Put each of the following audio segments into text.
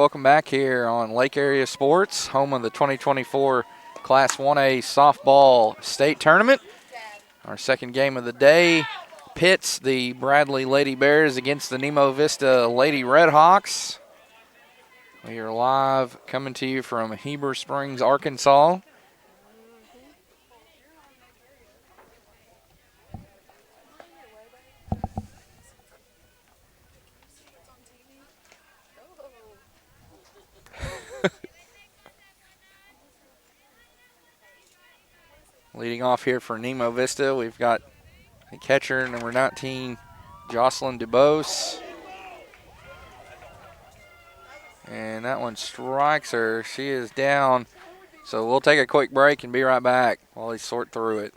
welcome back here on Lake Area Sports, home of the 2024 Class 1A Softball State Tournament. Our second game of the day pits the Bradley Lady Bears against the Nemo Vista Lady Redhawks. We are live coming to you from Heber Springs, Arkansas. Leading off here for Nemo Vista, we've got the catcher, number 19, Jocelyn DuBose. And that one strikes her. She is down. So we'll take a quick break and be right back while they sort through it.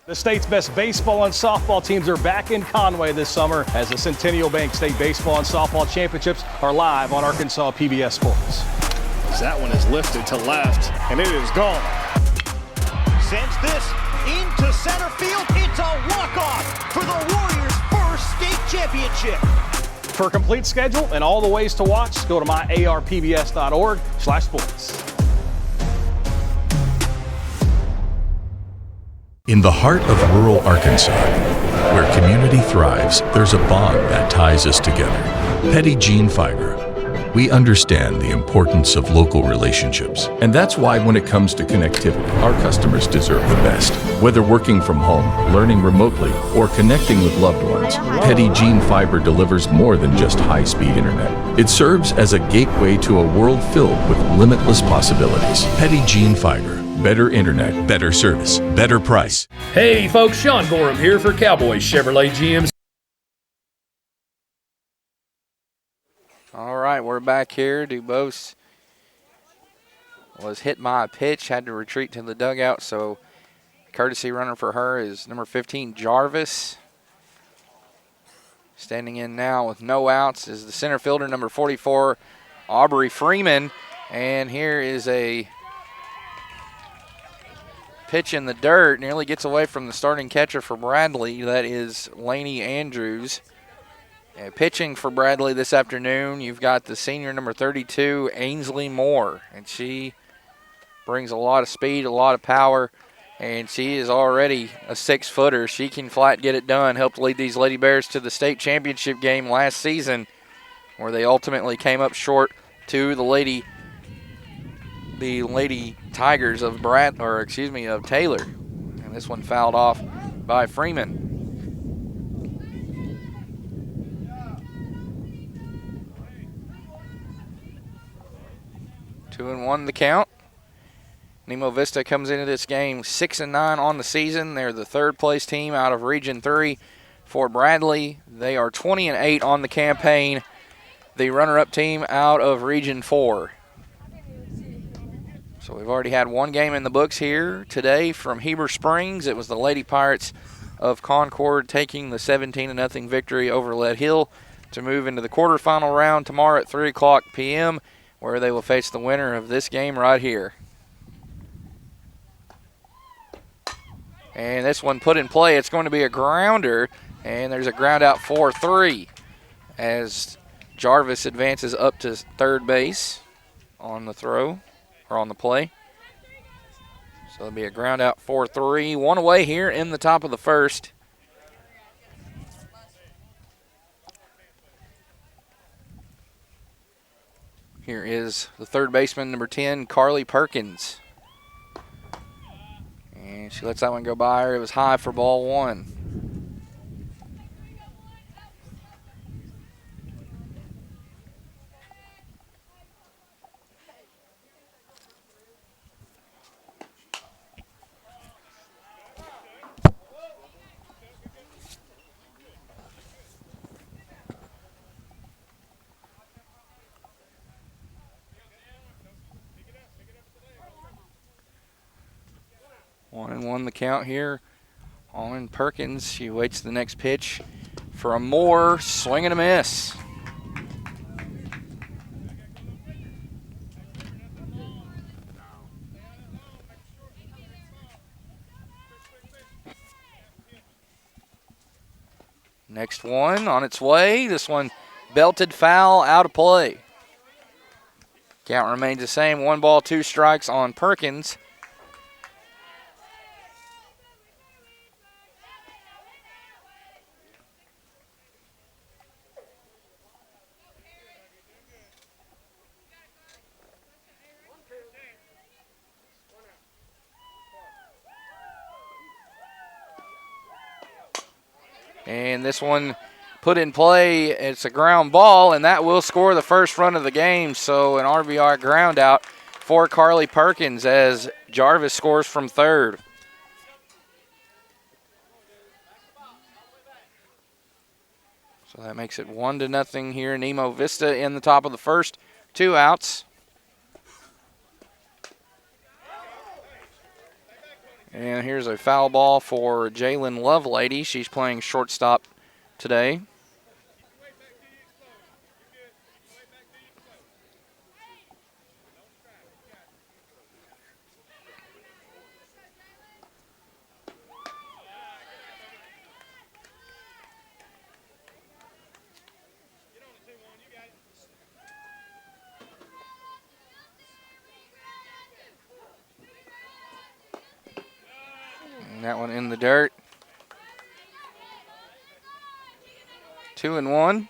The state's best baseball and softball teams are back in Conway this summer as the Centennial Bank State Baseball and Softball Championships are live on Arkansas PBS Sports. That one is lifted to left, and it is gone. Sends this into center field. It's a walk-off for the Warriors' first state championship. For a complete schedule and all the ways to watch, go to myarpbs.org/sports. In the heart of rural Arkansas, where community thrives, there's a bond that ties us together. Petit Jean Fiber. We understand the importance of local relationships, and that's why when it comes to connectivity, our customers deserve the best. Whether working from home, learning remotely, or connecting with loved ones, Petit Jean Fiber delivers more than just high-speed internet. It serves as a gateway to a world filled with limitless possibilities. Petit Jean Fiber. Better internet, better service, better price. Hey folks, Sean Gorham here for Cowboys Chevrolet GMC. All right, we're back here. DuBose was hit by a pitch, had to retreat to the dugout, so courtesy runner for her is number 15, Jarvis. Standing in now with no outs is the center fielder, number 44, Aubrey Freeman. And here is a pitch in the dirt, nearly gets away from the starting catcher for Bradley. That is Laney Andrews. And pitching for Bradley this afternoon, you've got the senior number 32, Ainsley Moore. And she brings a lot of speed, a lot of power, and she is already a 6-footer. She can flat get it done, helped lead these Lady Bears to the state championship game last season, where they ultimately came up short to the Lady Tigers of Taylor. And this one fouled off by Freeman. 2-1 the count. Nemo Vista comes into this game 6-9 on the season. They're the third place team out of Region 3 for Bradley. They are 20-8 on the campaign. The runner-up team out of Region 4. So we've already had one game in the books here today from Heber Springs. It was the Lady Pirates of Concord taking the 17-0 victory over Lead Hill to move into the quarterfinal round tomorrow at 3 o'clock p.m., where they will face the winner of this game right here. And this one put in play. It's going to be a grounder, and there's a ground out 4-3 as Jarvis advances up to third base on the throw, or on the play. So it'll be a ground out 4-3. One away here in the top of the first. Here is the third baseman, number 10, Carly Perkins. And she lets that one go by her. It was high for ball one. One and one the count here on Perkins. She waits the next pitch for a Moore, swing and a miss. Next one on its way. This one belted foul, out of play. Count remains the same. 1 ball, 2 strikes on Perkins. And this one put in play. It's a ground ball, and that will score the first run of the game. So an RBI ground out for Carly Perkins as Jarvis scores from third. So that makes it 1-0 here. Nemo Vista in the top of the first. 2 outs. And here's a foul ball for Jalen Lovelady. She's playing shortstop today. And that one in the dirt. 2-1.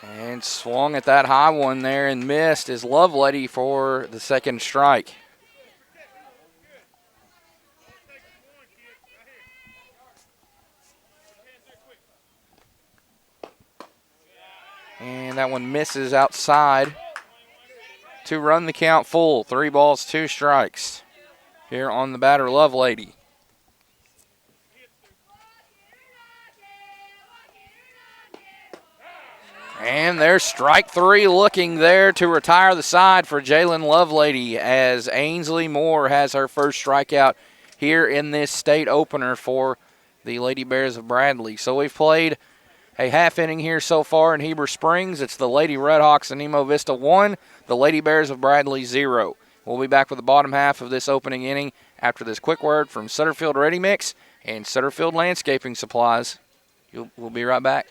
And swung at that high one there and missed is Lovelady for the second strike. And that one misses outside to run the count full. 3 balls, 2 strikes here on the batter, Lovelady. And there's strike 3 looking there to retire the side for Jalen Lovelady as Ainsley Moore has her first strikeout here in this state opener for the Lady Bears of Bradley. So we've played a half inning here so far in Heber Springs. It's the Lady Redhawks of Nemo Vista 1, the Lady Bears of Bradley 0. We'll be back with the bottom half of this opening inning after this quick word from Sutterfield Ready Mix and Sutterfield Landscaping Supplies. We'll be right back.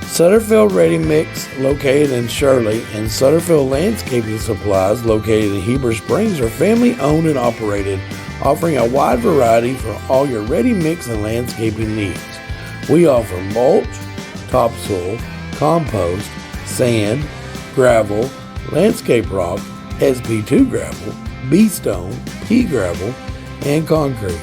Sutterfield Ready Mix, located in Shirley, and Sutterfield Landscaping Supplies, located in Heber Springs, are family owned and operated, offering a wide variety for all your ready mix and landscaping needs. We offer mulch, topsoil, compost, sand, gravel, landscape rock, SP2 gravel, B-stone, pea gravel, and concrete.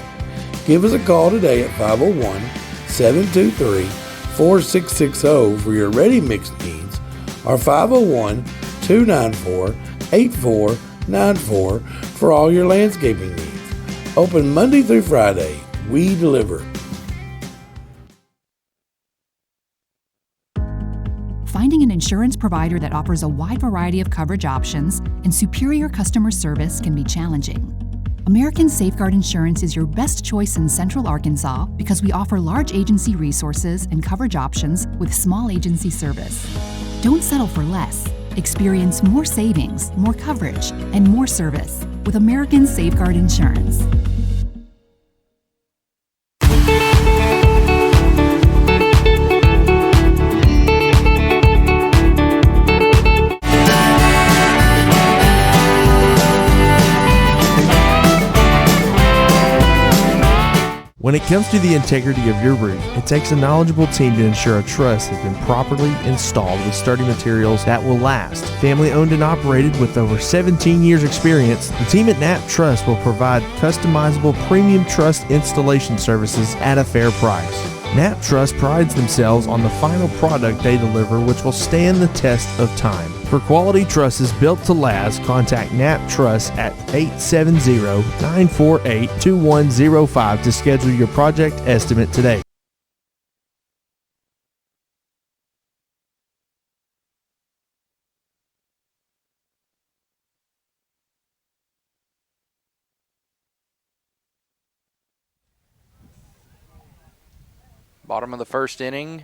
Give us a call today at 501-723-4660 for your ready mix needs, or 501-294-8494 for all your landscaping needs. Open Monday through Friday. We deliver. Finding an insurance provider that offers a wide variety of coverage options and superior customer service can be challenging. American Safeguard Insurance is your best choice in Central Arkansas because we offer large agency resources and coverage options with small agency service. Don't settle for less. Experience more savings, more coverage, and more service with American Safeguard Insurance. When it comes to the integrity of your roof, it takes a knowledgeable team to ensure a truss has been properly installed with sturdy materials that will last. Family owned and operated with over 17 years experience, the team at Knapp Truss will provide customizable premium truss installation services at a fair price. Knapp Truss prides themselves on the final product they deliver, which will stand the test of time. For quality trusses built to last, contact Knapp Truss at 870-948-2105 to schedule your project estimate today. Bottom of the first inning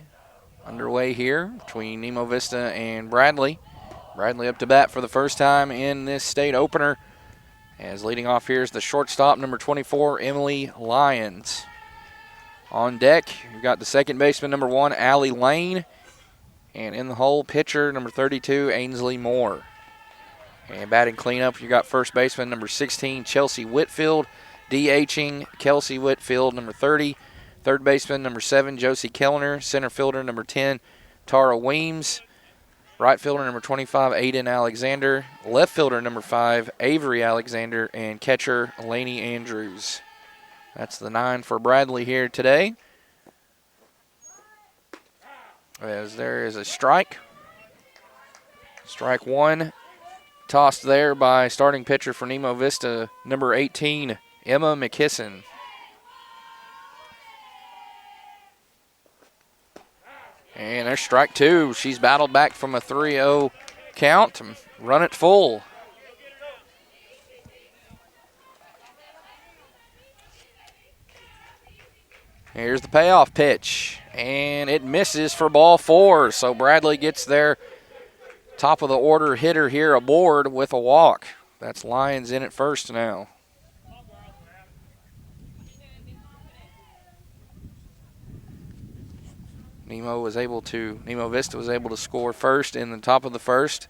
underway here between Nemo Vista and Bradley. Bradley up to bat for the first time in this state opener. As leading off here is the shortstop, number 24, Emily Lyons. On deck, you've got the second baseman, number 1, Allie Lane. And in the hole, pitcher, number 32, Ainsley Moore. And batting cleanup, you got first baseman, number 16, Chelsea Whitfield. DHing, Kelsey Whitfield, number 30. Third baseman, number 7, Josie Kellner. Center fielder, number 10, Tara Weems. Right fielder, number 25, Aiden Alexander. Left fielder, number 5, Avery Alexander. And catcher, Lainey Andrews. That's the 9 for Bradley here today. As there is a strike. Strike 1. Tossed there by starting pitcher for Nemo Vista, number 18, Emma McKisson. And there's strike 2. She's battled back from a 3-0 count. Run it full. Here's the payoff pitch. And it misses for ball 4. So Bradley gets their top of the order hitter here aboard with a walk. That's Lyons in at first now. Nemo Vista was able to score first in the top of the first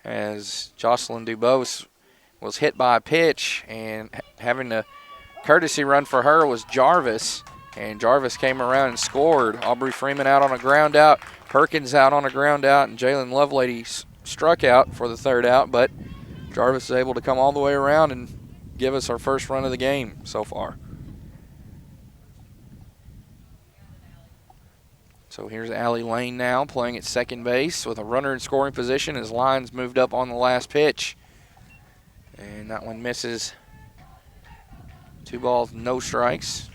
as Jocelyn Dubose was hit by a pitch, and having a courtesy run for her was Jarvis, and Jarvis came around and scored. Aubrey Freeman out on a ground out, Perkins out on a ground out, and Jalen Lovelady struck out for the third out, but Jarvis was able to come all the way around and give us our first run of the game so far. So here's Allie Lane now playing at second base with a runner in scoring position as Lyons moved up on the last pitch. And that one misses. 2 balls, no strikes.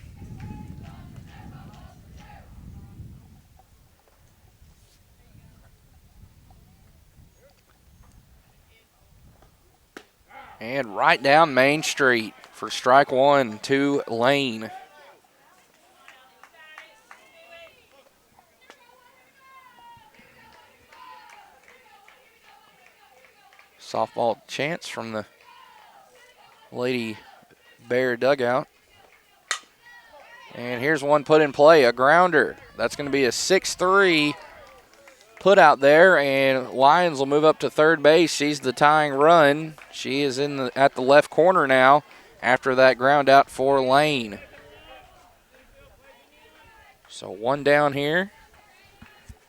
And right down Main Street for strike 1 to Lane. Softball chance from the Lady Bear dugout. And here's one put in play, a grounder. That's going to be a 6-3 put out there, and Lyons will move up to third base. She's the tying run. She is at the left corner now after that ground out for Lane. So 1 down here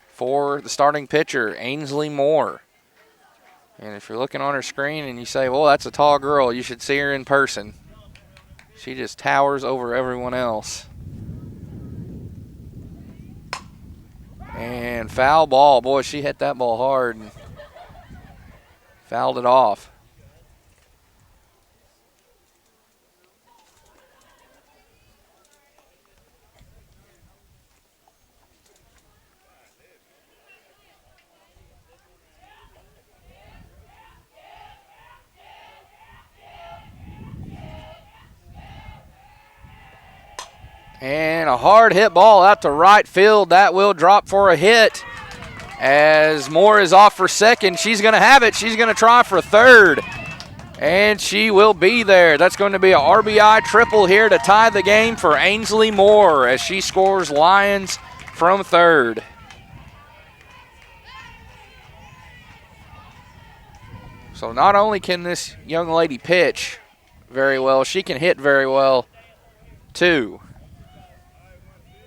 for the starting pitcher, Ainsley Moore. And if you're looking on her screen and you say, well, that's a tall girl, you should see her in person. She just towers over everyone else. And foul ball. Boy, she hit that ball hard and fouled it off. And a hard hit ball out to right field. That will drop for a hit. As Moore is off for second, she's going to have it. She's going to try for third. And she will be there. That's going to be a RBI triple here to tie the game for Ainsley Moore as she scores Lyons from third. So not only can this young lady pitch very well, she can hit very well too.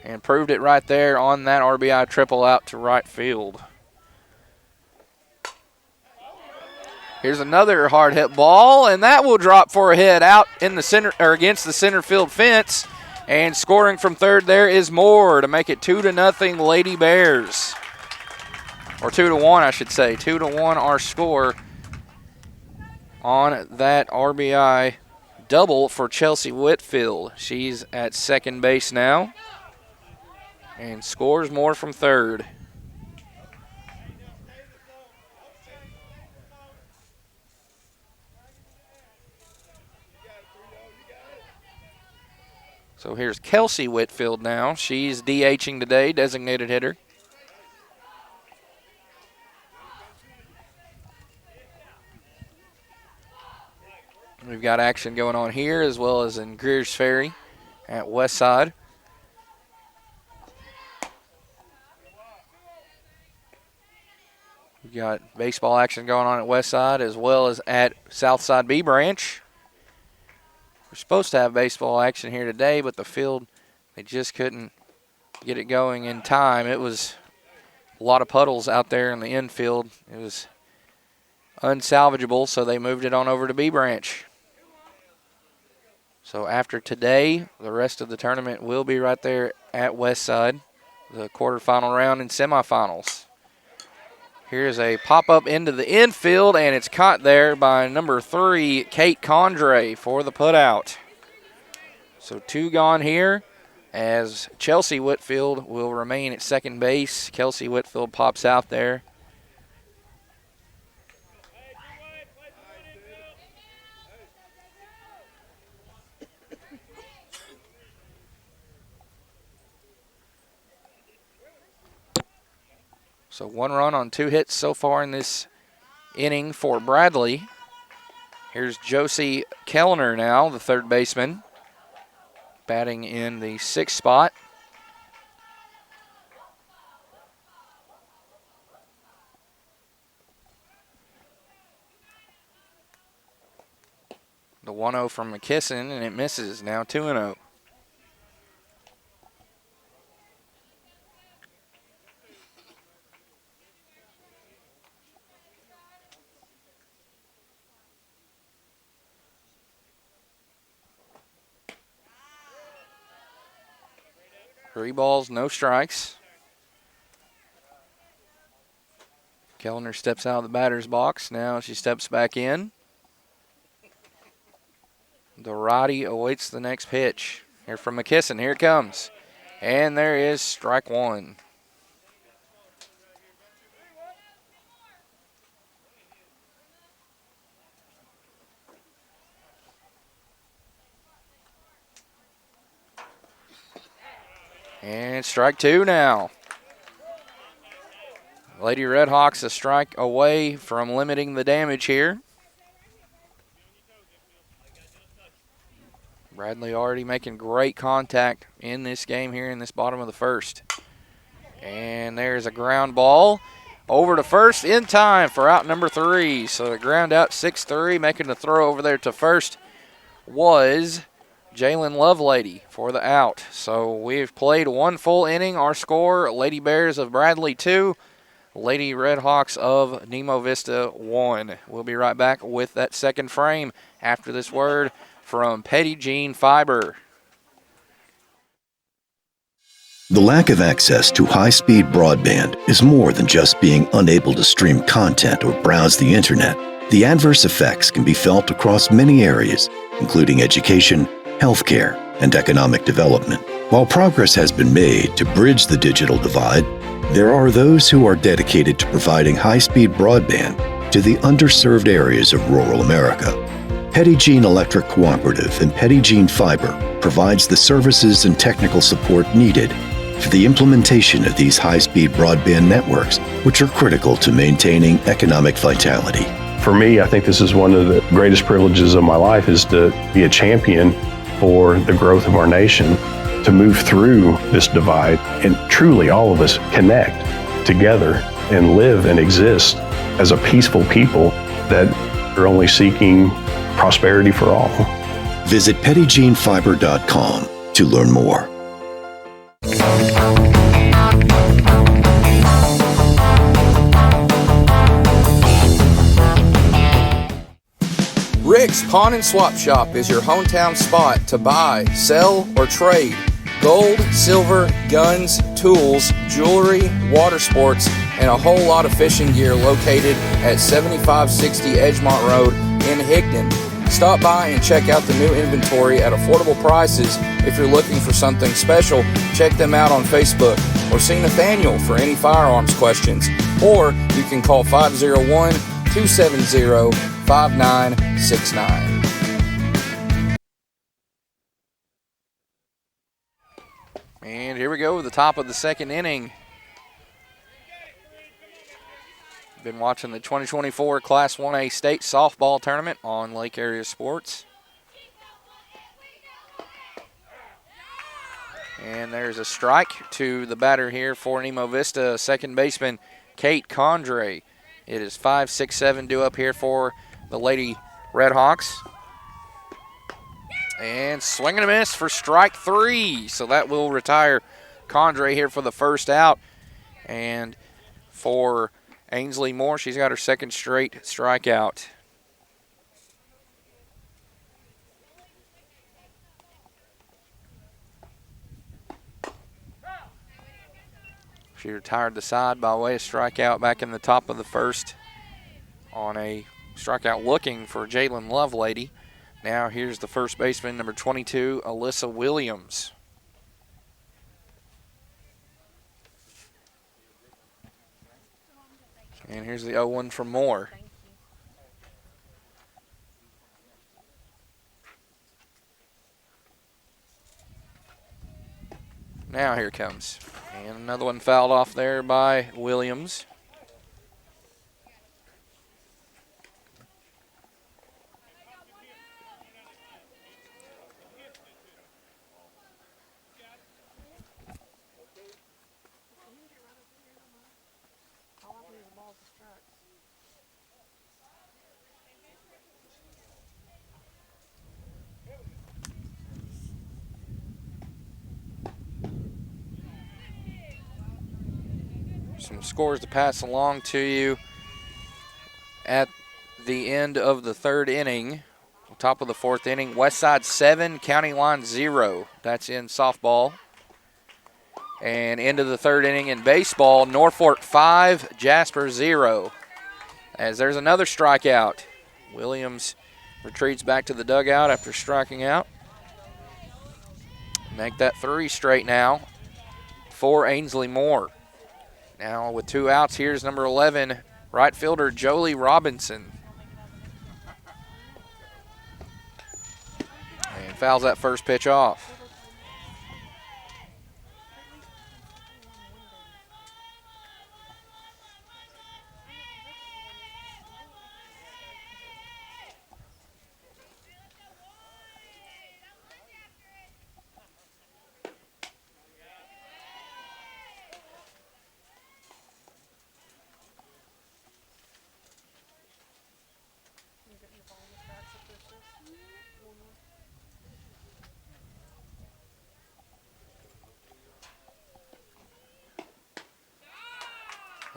And proved it right there on that RBI triple out to right field. Here's another hard hit ball, and that will drop for a hit out in the center or against the center field fence. And scoring from third there is Moore to make it 2-0 Lady Bears. Or 2-1, I should say. 2-1 our score on that RBI double for Chelsea Whitfield. She's at second base now. And scores more from third. So here's Kelsey Whitfield now. She's DHing today, designated hitter. We've got action going on here as well as in Greer's Ferry at Westside. We've got baseball action going on at Westside as well as at Southside B Branch. We're supposed to have baseball action here today, but the field, they just couldn't get it going in time. It was a lot of puddles out there in the infield. It was unsalvageable, so they moved it on over to B Branch. So after today, the rest of the tournament will be right there at Westside, the quarterfinal round and semifinals. Here's a pop-up into the infield, and it's caught there by number 3, Kate Condre, for the putout. So 2 gone here, as Chelsea Whitfield will remain at second base. Kelsey Whitfield pops out there. So 1 run on 2 hits so far in this inning for Bradley. Here's Josie Kellner now, the third baseman, batting in the 6th spot. The 1-0 from McKisson, and it misses. Now 2-0. Three balls, no strikes. Kellner steps out of the batter's box. Now she steps back in. The righty awaits the next pitch. Here from McKisson. Here it comes. And there is strike 1. And strike 2 now. Lady Redhawks a strike away from limiting the damage here. Bradley already making great contact in this game here in this bottom of the first. And there's a ground ball over to first in time for out number 3. So the ground out 6-3, making the throw over there to first was Jalen Lovelady for the out. So we've played 1 full inning. Our score, Lady Bears of Bradley 2, Lady Redhawks of Nemo Vista 1. We'll be right back with that second frame after this word from Petty Jean Fiber. The lack of access to high-speed broadband is more than just being unable to stream content or browse the internet. The adverse effects can be felt across many areas, including education, healthcare, and economic development. While progress has been made to bridge the digital divide, there are those who are dedicated to providing high-speed broadband to the underserved areas of rural America. Petty Jean Electric Cooperative and Petty Jean Fiber provides the services and technical support needed for the implementation of these high-speed broadband networks, which are critical to maintaining economic vitality. For me, I think this is one of the greatest privileges of my life, is to be a champion for the growth of our nation, to move through this divide and truly all of us connect together and live and exist as a peaceful people that are only seeking prosperity for all. Visit pettyjeanfiber.com to learn more. Rick's Pawn and Swap Shop is your hometown spot to buy, sell, or trade gold, silver, guns, tools, jewelry, water sports, and a whole lot of fishing gear located at 7560 Edgemont Road in Higdon. Stop by and check out the new inventory at affordable prices. If you're looking for something special, check them out on Facebook or see Nathaniel for any firearms questions. Or you can call 501-270-5969. And here we go, the top of the second inning. Been watching the 2024 Class 1A State Softball Tournament on Lake Area Sports. And there's a strike to the batter here for Nemo Vista, second baseman Kate Condre. It is 5-6-7 due up here for the Lady Redhawks. And swing and a miss for strike 3. So that will retire Condre here for the first out. And for Ainsley Moore, she's got her second straight strikeout. She retired the side by way of strikeout back in the top of the first on a strikeout looking for Jalen Lovelady. Now here's the first baseman, number 22, Alyssa Williams. And here's the 0-1 from Moore. Now here comes. And another one fouled off there by Williams. Some scores to pass along to you at the end of the third inning. Top of the fourth inning, Westside 7, County Line 0. That's in softball. And into the third inning in baseball, Norfolk 5, Jasper 0. As there's another strikeout. Williams retreats back to the dugout after striking out. Make that 3 straight now for Ainsley Moore. Now with 2 outs, here's number 11, right fielder Jolie Robinson. And fouls that first pitch off.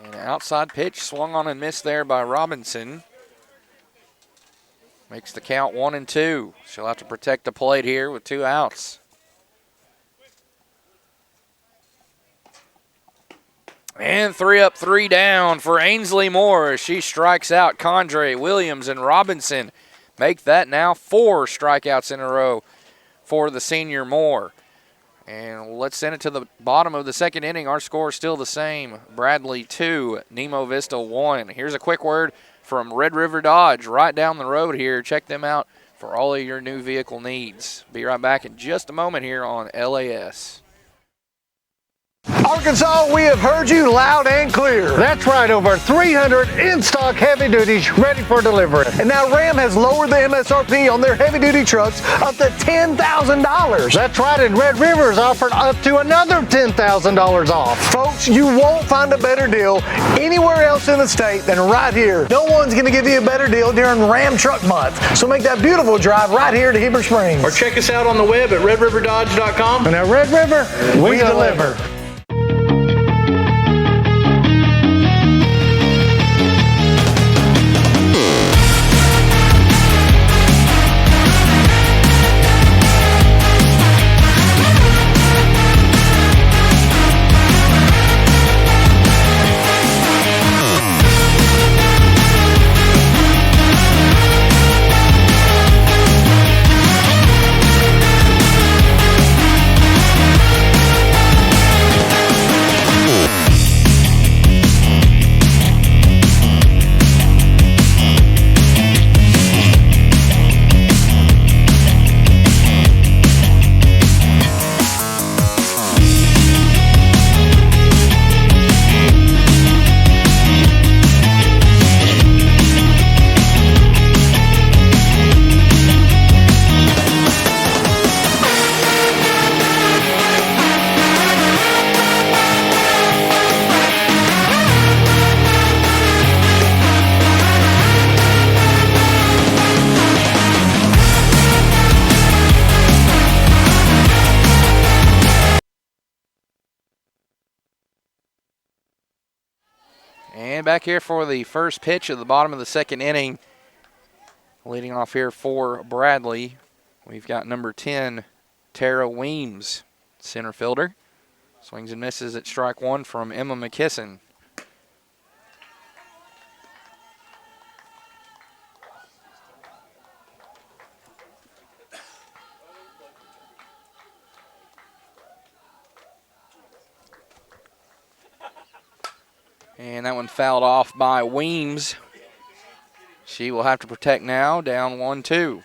And an outside pitch swung on and missed there by Robinson. Makes the count 1-2. She'll have to protect the plate here with 2 outs. And 3 up, 3 down for Ainsley Moore as she strikes out Condre, Williams, and Robinson. Make that now 4 strikeouts in a row for the senior Moore. And let's send it to the bottom of the second inning. Our score is still the same. Bradley 2, Nemo Vista 1. Here's a quick word from Red River Dodge right down the road here. Check them out for all of your new vehicle needs. Be right back in just a moment here on LAS. Arkansas, we have heard you loud and clear. That's right, over 300 in-stock heavy duties ready for delivery. And now Ram has lowered the MSRP on their heavy duty trucks up to $10,000. That's right, and Red River is offering up to another $10,000 off. Folks, you won't find a better deal anywhere else in the state than right here. No one's going to give you a better deal during Ram Truck Month. So make that beautiful drive right here to Heber Springs. Or check us out on the web at redriverdodge.com. And at Red River, we deliver. And back here for the first pitch of the bottom of the second inning. Leading off here for Bradley, we've got number 10, Tara Weems, center fielder. Swings and misses at strike one from Emma McKisson. And that one fouled off by Weems. She will have to protect now, down 1-2.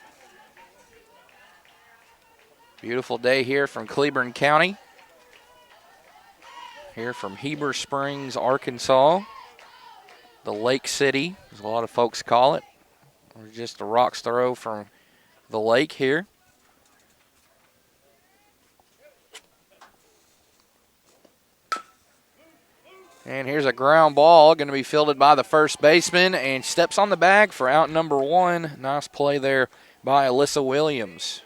Beautiful day here from Cleburne County. Here from Heber Springs, Arkansas. The Lake City, as a lot of folks call it. We're just a rock's throw from the lake here. And here's a ground ball, going to be fielded by the first baseman, and steps on the bag for out number one. Nice play there by Alyssa Williams.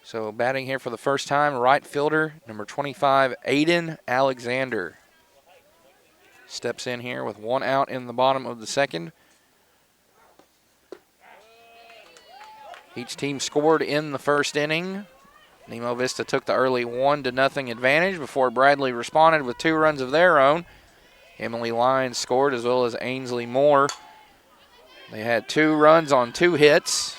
So batting here for the first time, right fielder, number 25, Aiden Alexander. Steps in here with one out in the bottom of the second. Each team scored in the first inning. Nemo Vista took the early 1-0 advantage before Bradley responded with 2 runs of their own. Emily Lyons scored as well as Ainsley Moore. They had 2 runs on 2 hits.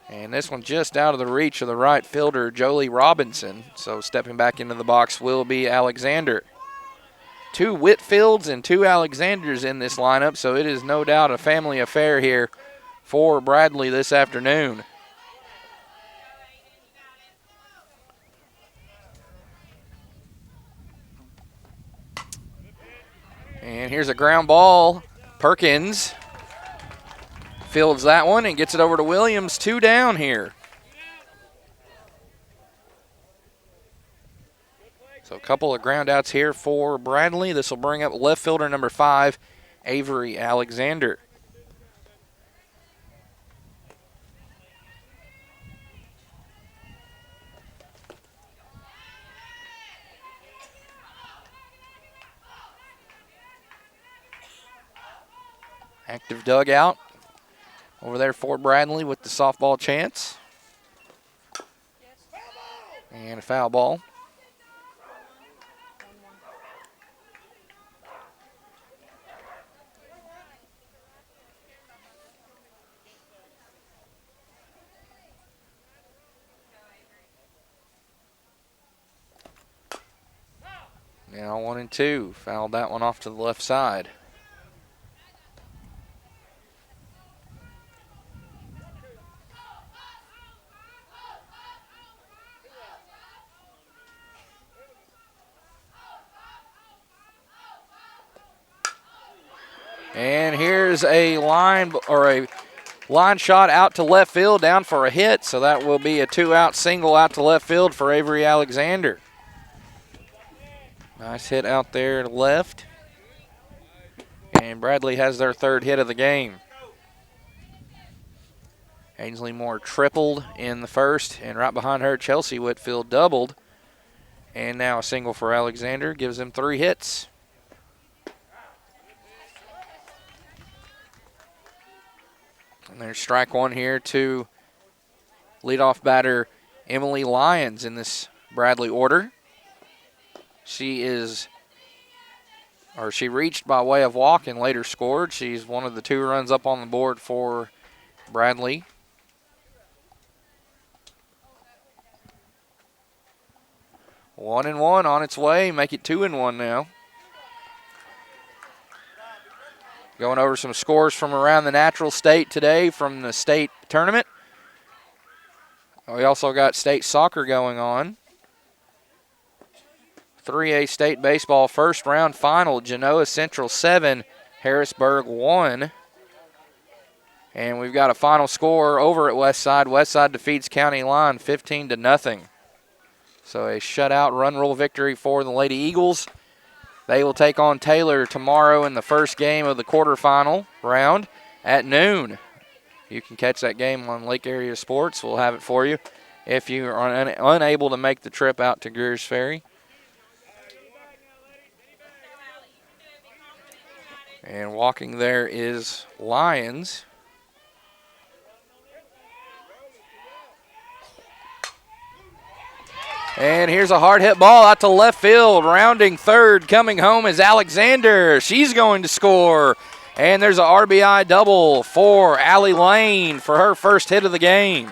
And this one just out of the reach of the right fielder, Jolie Robinson. So stepping back into the box will be Alexander. 2 Whitfields and 2 Alexanders in this lineup, so it is no doubt a family affair here for Bradley this afternoon. And here's a ground ball. Perkins fields that one and gets it over to Williams. 2 down here. So a couple of ground outs here for Bradley. This will bring up left fielder number 5, Avery Alexander. Active dugout over there for Bradley with the softball chance. And a foul ball. Now 1-2. Fouled that one off to the left side. And here's a line shot out to left field, down for a hit. So that will be a 2-out single out to left field for Avery Alexander. Nice hit out there to left. And Bradley has their 3rd hit of the game. Ainsley Moore tripled in the first, and right behind her, Chelsea Whitfield doubled. And now a single for Alexander gives them 3 hits. And there's strike one here to leadoff batter Emily Lyons in this Bradley order. She reached by way of walk and later scored. She's one of the 2 runs up on the board for Bradley. One and one on its way, make it 2-1 now. Going over some scores from around the natural state today from the state tournament. We also got state soccer going on. 3A state baseball first round final, Genoa Central 7, Harrisburg 1. And we've got a final score over at Westside. Westside defeats County Line 15-0. So a shutout run rule victory for the Lady Eagles. They will take on Taylor tomorrow in the first game of the quarterfinal round at noon. You can catch that game on Lake Area Sports. We'll have it for you. if you are unable to make the trip out to Greer's Ferry. And walking there is Lyons. And here's a hard hit ball out to left field. Rounding third, coming home is Alexander. She's going to score. And there's a RBI double for Allie Lane for her first hit of the game.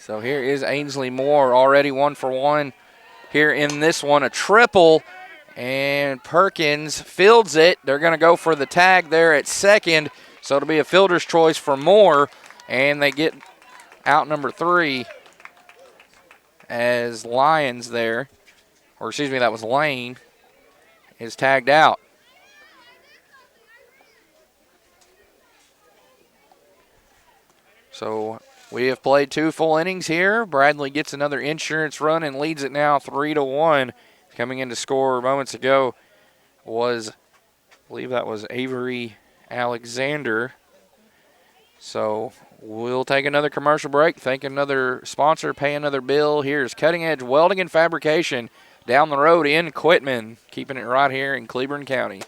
So here is Ainsley Moore, already 1 for 1 here in this one. A triple, and Perkins fields it. They're going to go for the tag there at second, so it'll be a fielder's choice for Moore, and they get out number 3 as Lyons there, or excuse me, that was Lane, is tagged out. So we have played 2 full innings here. Bradley gets another insurance run and leads it now 3-1. Coming in to score moments ago was, I believe that was Avery Alexander. So we'll take another commercial break, thank another sponsor, pay another bill. Here's Cutting Edge Welding and Fabrication down the road in Quitman, keeping it right here in Cleburne County.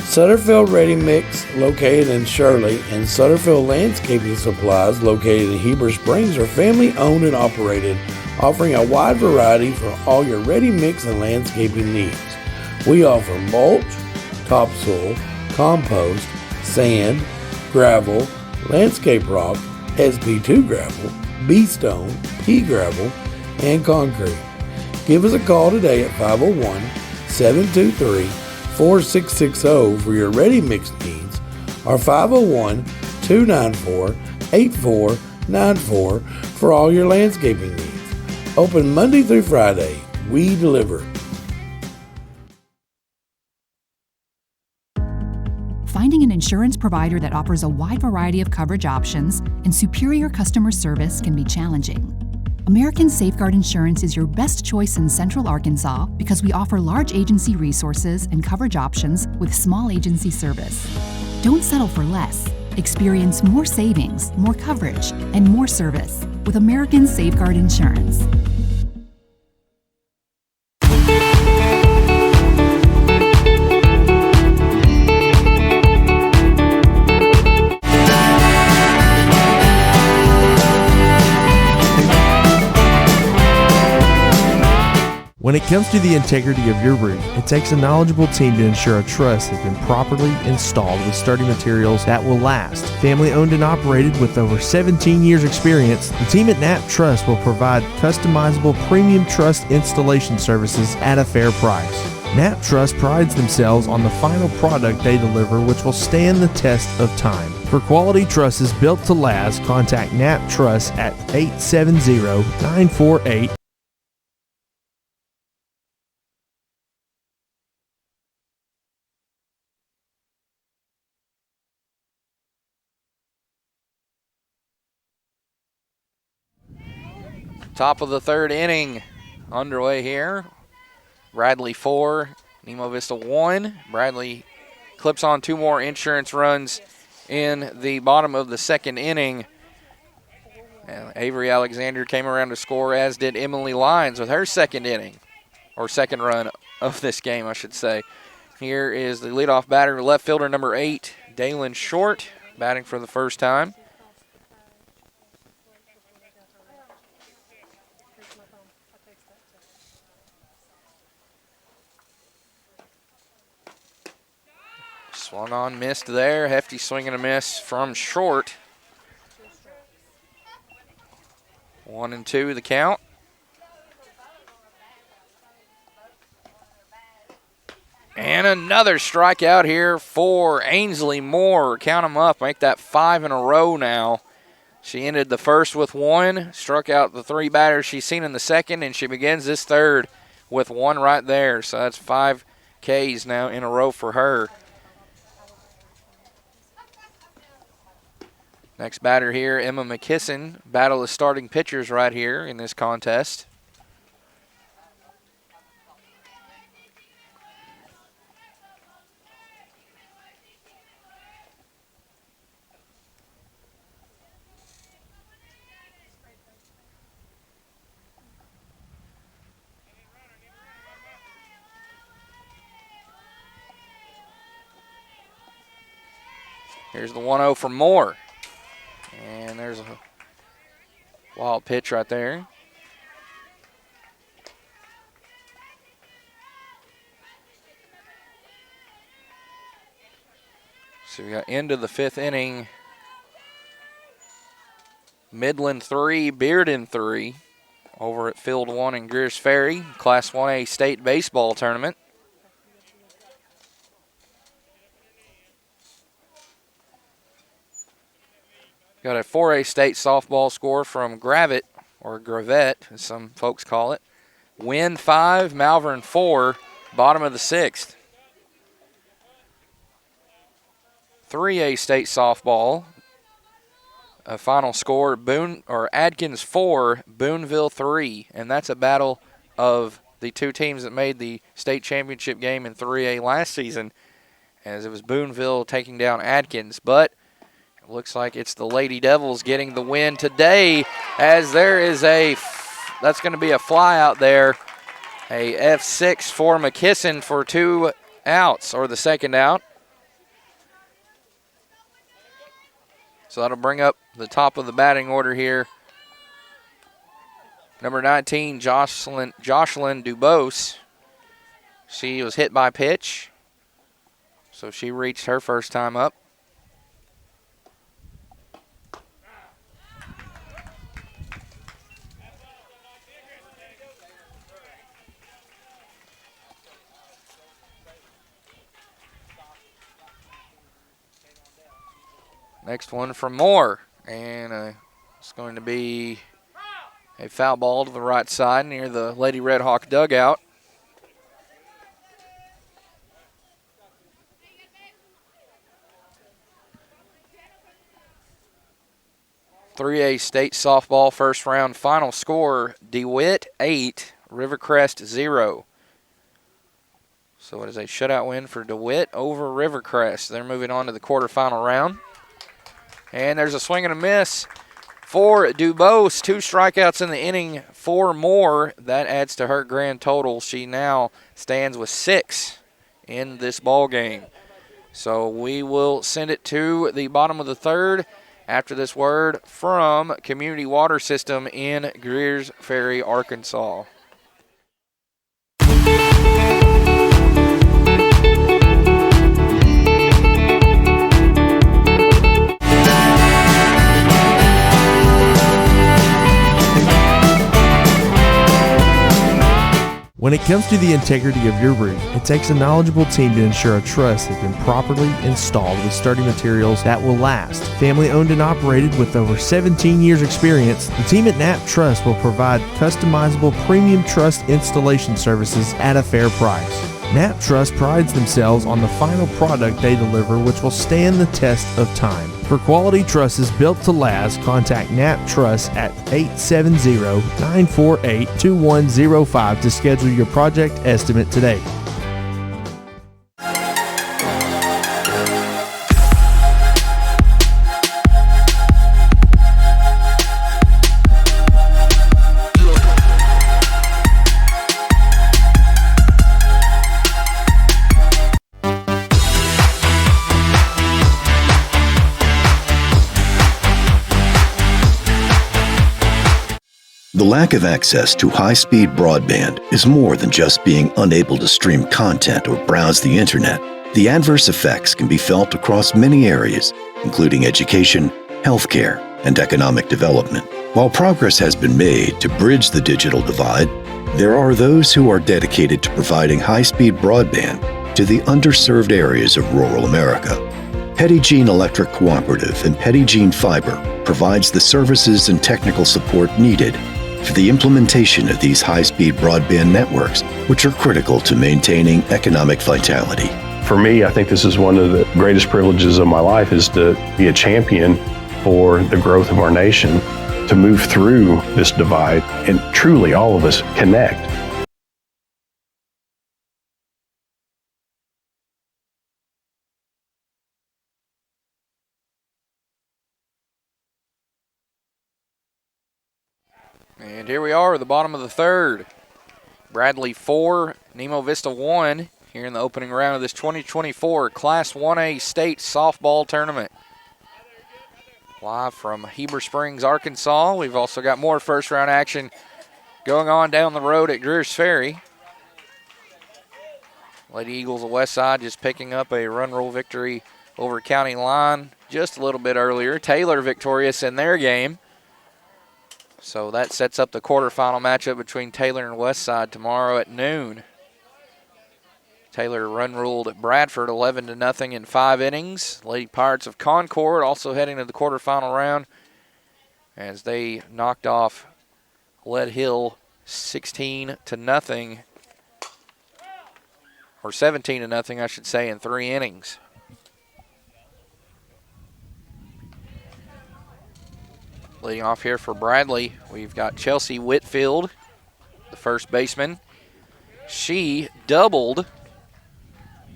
Sutterfield Ready Mix, located in Shirley, and Sutterfield Landscaping Supplies, located in Heber Springs, are family owned and operated, offering a wide variety for all your ready mix and landscaping needs. We offer mulch, topsoil, compost, sand, gravel, landscape rock, SP2 gravel, B-stone, pea gravel, and concrete. Give us a call today at 501-723-4660 for your ready mix needs, or 501-294-8494 for all your landscaping needs. Open Monday through Friday. We deliver. Finding an insurance provider that offers a wide variety of coverage options and superior customer service can be challenging. American Safeguard Insurance is your best choice in Central Arkansas because we offer large agency resources and coverage options with small agency service. Don't settle for less. Experience more savings, more coverage, and more service with American Safeguard Insurance. When it comes to the integrity of your roof, it takes a knowledgeable team to ensure a truss has been properly installed with sturdy materials that will last. Family owned and operated with over 17 years experience, the team at Knapp Truss will provide customizable premium truss installation services at a fair price. Knapp Truss prides themselves on the final product they deliver, which will stand the test of time. For quality trusses built to last, contact Knapp Truss at 870-948. Top of the third inning underway here. Bradley 4, Nemo Vista 1. Bradley clips on 2 more insurance runs in the bottom of the second inning. And Avery Alexander came around to score, as did Emily Lyons with her second inning, or second run of this game, I should say. Here is the leadoff batter, left fielder number 8, Dalen Short, batting for the first time. Swung on, missed there. Hefty swing and a miss from Short. 1-2 the count. And another strikeout here for Ainsley Moore. Count them up, make that 5 in a row now. She ended the first with 1, struck out the 3 batters she's seen in the second, and she begins this third with 1 right there. So that's 5 Ks now in a row for her. Next batter here, Emma McKisson. Battle of starting pitchers right here in this contest. Here's the 1-0 for Moore. And there's a wild pitch right there. So we got into the 5th inning. Midland 3, Bearden 3 over at Field 1 in Greers Ferry, Class 1A state baseball tournament. Got a 4A state softball score from Gravette, or Gravette, as some folks call it. Win 5, Malvern 4, bottom of the 6th. 3A state softball, a final score, Adkins 4, Boonville 3, and that's a battle of the 2 teams that made the state championship game in 3A last season, as it was Boonville taking down Adkins, but looks like it's the Lady Devils getting the win today, as there is that's going to be a fly out there, a F6 for McKisson for 2 outs, or the second out. So that'll bring up the top of the batting order here. Number 19, Jocelyn Dubose. She was hit by pitch, so she reached her first time up. Next one from Moore, and it's going to be a foul ball to the right side near the Lady Red Hawk dugout. .3A state softball first round final score, DeWitt 8, Rivercrest 0. So it is a shutout win for DeWitt over Rivercrest. They're moving on to the quarterfinal round. And there's a swing and a miss for Dubose. 2 strikeouts in the inning for Moore. That adds to her grand total. She now stands with 6 in this ball game. So we will send it to the bottom of the 3rd after this word from Community Water System in Greers Ferry, Arkansas. When it comes to the integrity of your roof, it takes a knowledgeable team to ensure a truss has been properly installed with sturdy materials that will last. Family owned and operated with over 17 years experience, the team at Knapp Truss will provide customizable premium truss installation services at a fair price. Knapp Truss prides themselves on the final product they deliver, which will stand the test of time. For quality trusses built to last, contact Knapp Truss at 870-948-2105 to schedule your project estimate today. The lack of access to high-speed broadband is more than just being unable to stream content or browse the internet. The adverse effects can be felt across many areas, including education, healthcare, and economic development. While progress has been made to bridge the digital divide, there are those who are dedicated to providing high-speed broadband to the underserved areas of rural America. Petit Jean Electric Cooperative and Petit Jean Fiber provides the services and technical support needed for the implementation of these high-speed broadband networks, which are critical to maintaining economic vitality. For me, I think this is one of the greatest privileges of my life, is to be a champion for the growth of our nation, to move through this divide and truly all of us connect. And here we are at the bottom of the third. Bradley 4, Nemo Vista 1 here in the opening round of this 2024 Class 1A State Softball Tournament. Live from Heber Springs, Arkansas. We've also got more first round action going on down the road at Greer's Ferry. Lady Eagles of Westside just picking up a run rule victory over County Line just a little bit earlier. Taylor victorious in their game. So that sets up the quarterfinal matchup between Taylor and Westside tomorrow at noon. Taylor run ruled at Bradford 11-0 in 5 innings. Lady Pirates of Concord also heading to the quarterfinal round as they knocked off Lead Hill 16-0, or 17-0, I should say, in 3 innings. Leading off here for Bradley, we've got Chelsea Whitfield, the first baseman. She doubled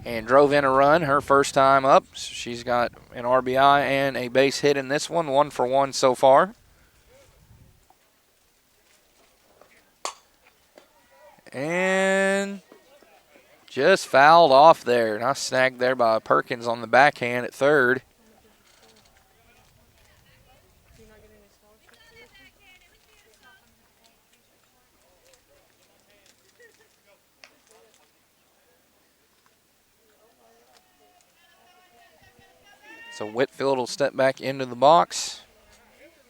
and drove in a run her first time up. She's got an RBI and a base hit in this one, 1 for 1 so far. And just fouled off there. Nice snag there by Perkins on the backhand at third. So Whitfield will step back into the box.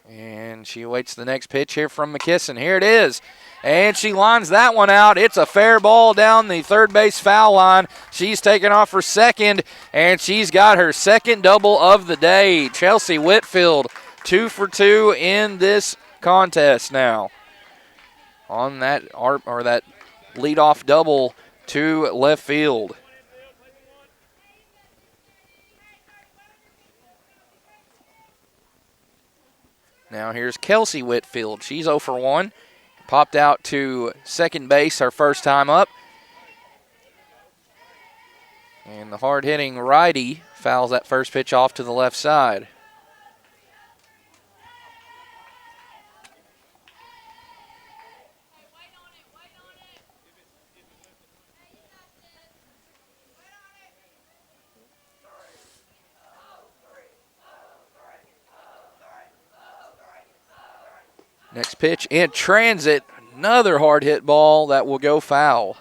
And she awaits the next pitch here from McKisson. Here it is. And she lines that one out. It's a fair ball down the third base foul line. She's taken off for second, and she's got her second double of the day. Chelsea Whitfield, 2 for 2 in this contest now. On that that leadoff double to left field. Now here's Kelsey Whitfield. She's 0 for 1. Popped out to second base her first time up. And the hard-hitting righty fouls that first pitch off to the left side. Next pitch in transit, another hard hit ball that will go foul.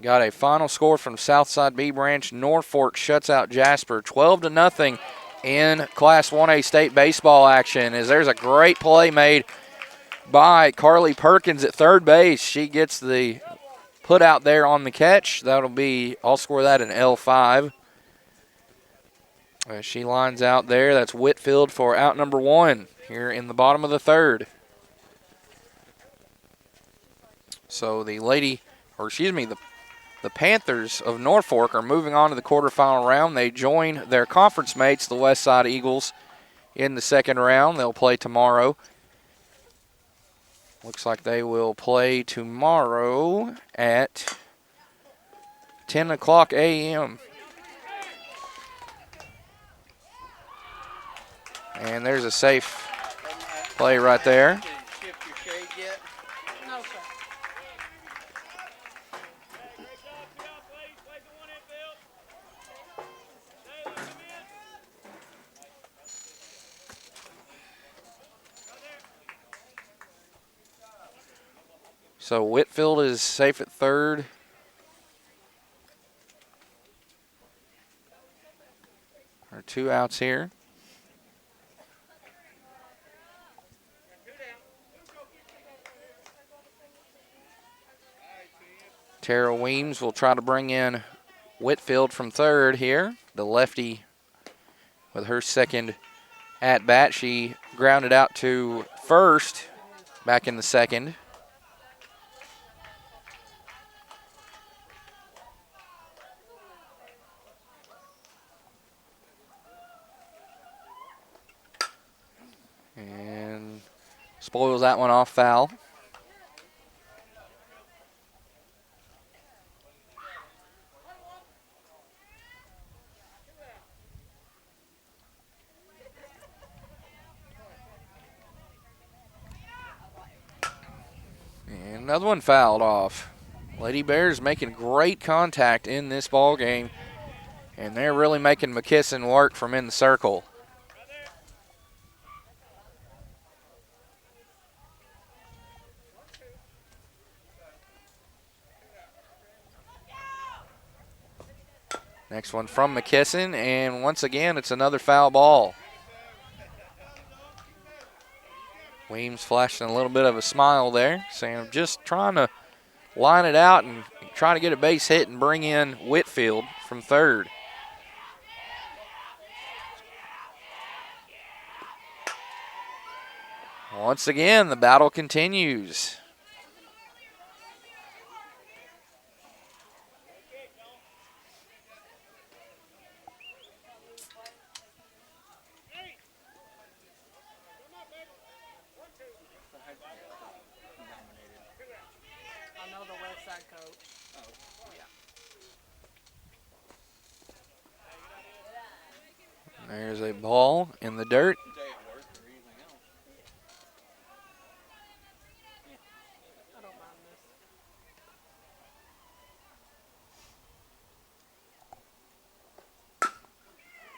Got a final score from Southside B Branch. Norfolk shuts out Jasper 12-0 in Class 1A state baseball action, as there's a great play made by Carly Perkins at third base. She gets the put out there on the catch. That'll be, I'll score that an L5. As she lines out there, that's Whitfield for out number 1 here in the bottom of the third. So the Panthers of Norfolk are moving on to the quarterfinal round. They join their conference mates, the Westside Eagles, in the second round. They'll play tomorrow. Looks like they will play tomorrow at 10 o'clock a.m. And there's a safe play right there. So Whitfield is safe at third. There are 2 outs here. Tara Weems will try to bring in Whitfield from third here. The lefty with her second at bat. She grounded out to first back in the second. And spoils that one off foul. And another one fouled off. Lady Bears making great contact in this ball game, and they're really making McKisson work from in the circle. Next one from McKisson, and once again, it's another foul ball. Weems flashing a little bit of a smile there, saying, I'm just trying to line it out and try to get a base hit and bring in Whitfield from third. Once again, the battle continues. There's a ball in the dirt.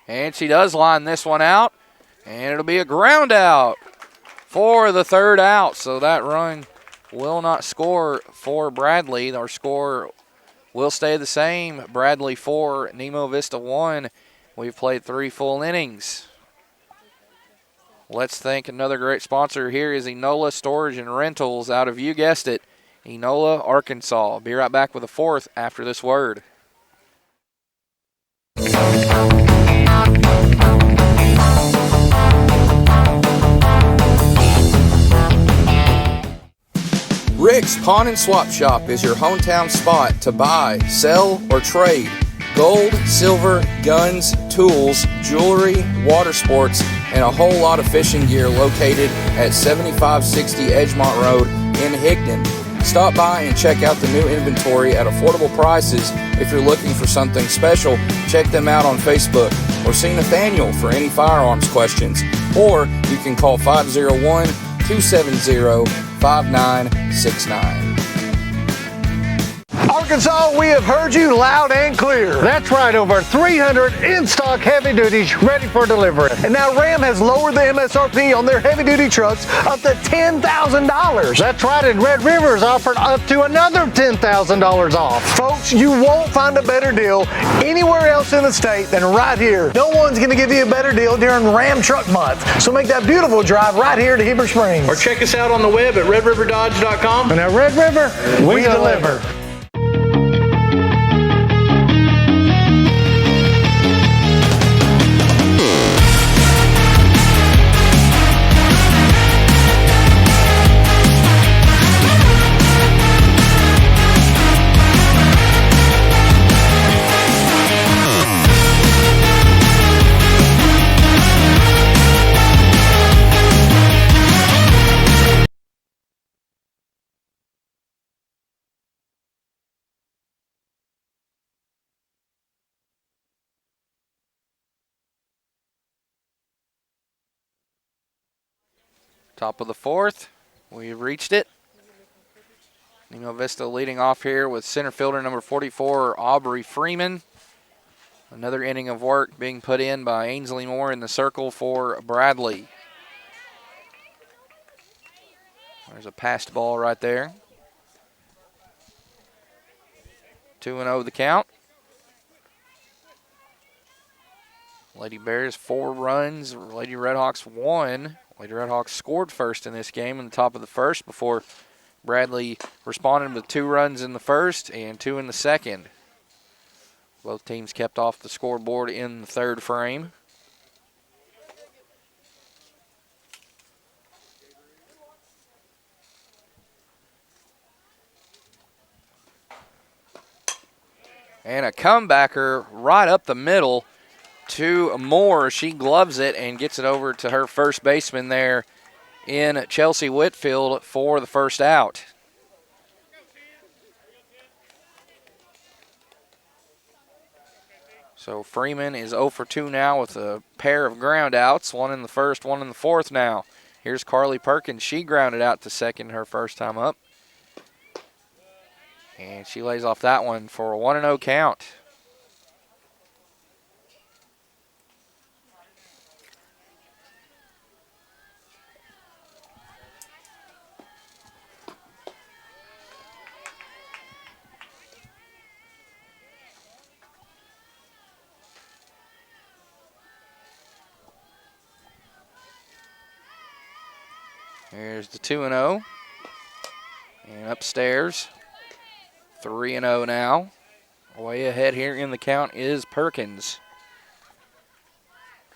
And she does line this one out, and it'll be a ground out for the third out. So that run will not score for Bradley. Our score will stay the same. Bradley 4, Nemo Vista 1. We've played 3 full innings. Let's thank another great sponsor here is Enola Storage and Rentals out of, you guessed it, Enola, Arkansas. Be right back with a fourth after this word. Rick's Pawn and Swap Shop is your hometown spot to buy, sell, or trade gold, silver, guns, tools, jewelry, water sports, and a whole lot of fishing gear located at 7560 Edgemont Road in Higdon. Stop by and check out the new inventory at affordable prices. If you're looking for something special, check them out on Facebook or see Nathaniel for any firearms questions. Or you can call 501-270-5969. Arkansas, we have heard you loud and clear. That's right, over 300 in-stock heavy duties ready for delivery. And now Ram has lowered the MSRP on their heavy duty trucks up to $10,000. That's right, and Red River is offering up to another $10,000 off. Folks, you won't find a better deal anywhere else in the state than right here. No one's going to give you a better deal during Ram Truck Month. So make that beautiful drive right here to Heber Springs. Or check us out on the web at redriverdodge.com. And at Red River, we deliver. Top of the fourth, we've reached it. Nemo Vista leading off here with center fielder number 44, Aubrey Freeman. Another inning of work being put in by Ainsley Moore in the circle for Bradley. There's a passed ball right there. 2-0 the count. Lady Bears 4 runs, Lady Redhawks 1. Lady Redhawks scored first in this game in the top of the first before Bradley responded with 2 runs in the first and 2 in the second. Both teams kept off the scoreboard in the third frame. And a comebacker right up the middle to Moore. She gloves it and gets it over to her first baseman there in Chelsea Whitfield for the first out. So Freeman is 0 for 2 now with a pair of ground outs, 1 in the first, 1 in the fourth now. Here's Carly Perkins. She grounded out to second her first time up. And she lays off that one for a 1-0 count. Here's the 2-0. And upstairs, 3-0 now. Way ahead here in the count is Perkins.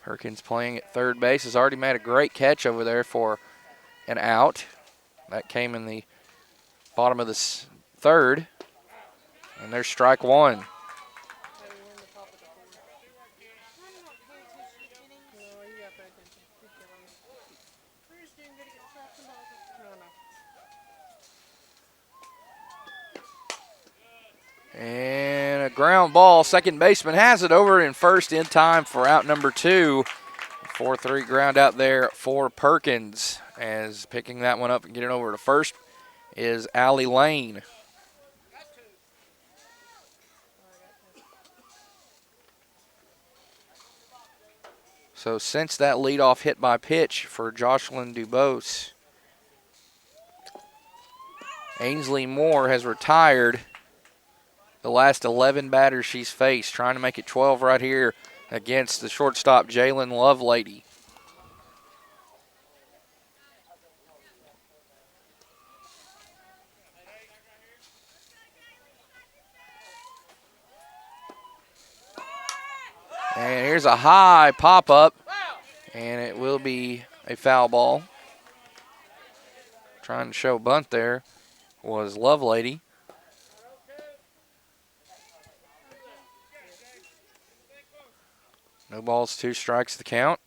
Perkins playing at third base has already made a great catch over there for an out. That came in the bottom of the third. And there's strike 1. And a ground ball. Second baseman has it over in first in time for out number 2. 4-3 ground out there for Perkins. As picking that one up and getting over to first is Allie Lane. So since that leadoff hit by pitch for Jocelyn Dubose, Ainsley Moore has retired the last 11 batters she's faced, trying to make it 12 right here against the shortstop Jalen Lovelady. And here's a high pop-up, and it will be a foul ball. Trying to show bunt there was Lovelady. No balls, 2 strikes the count.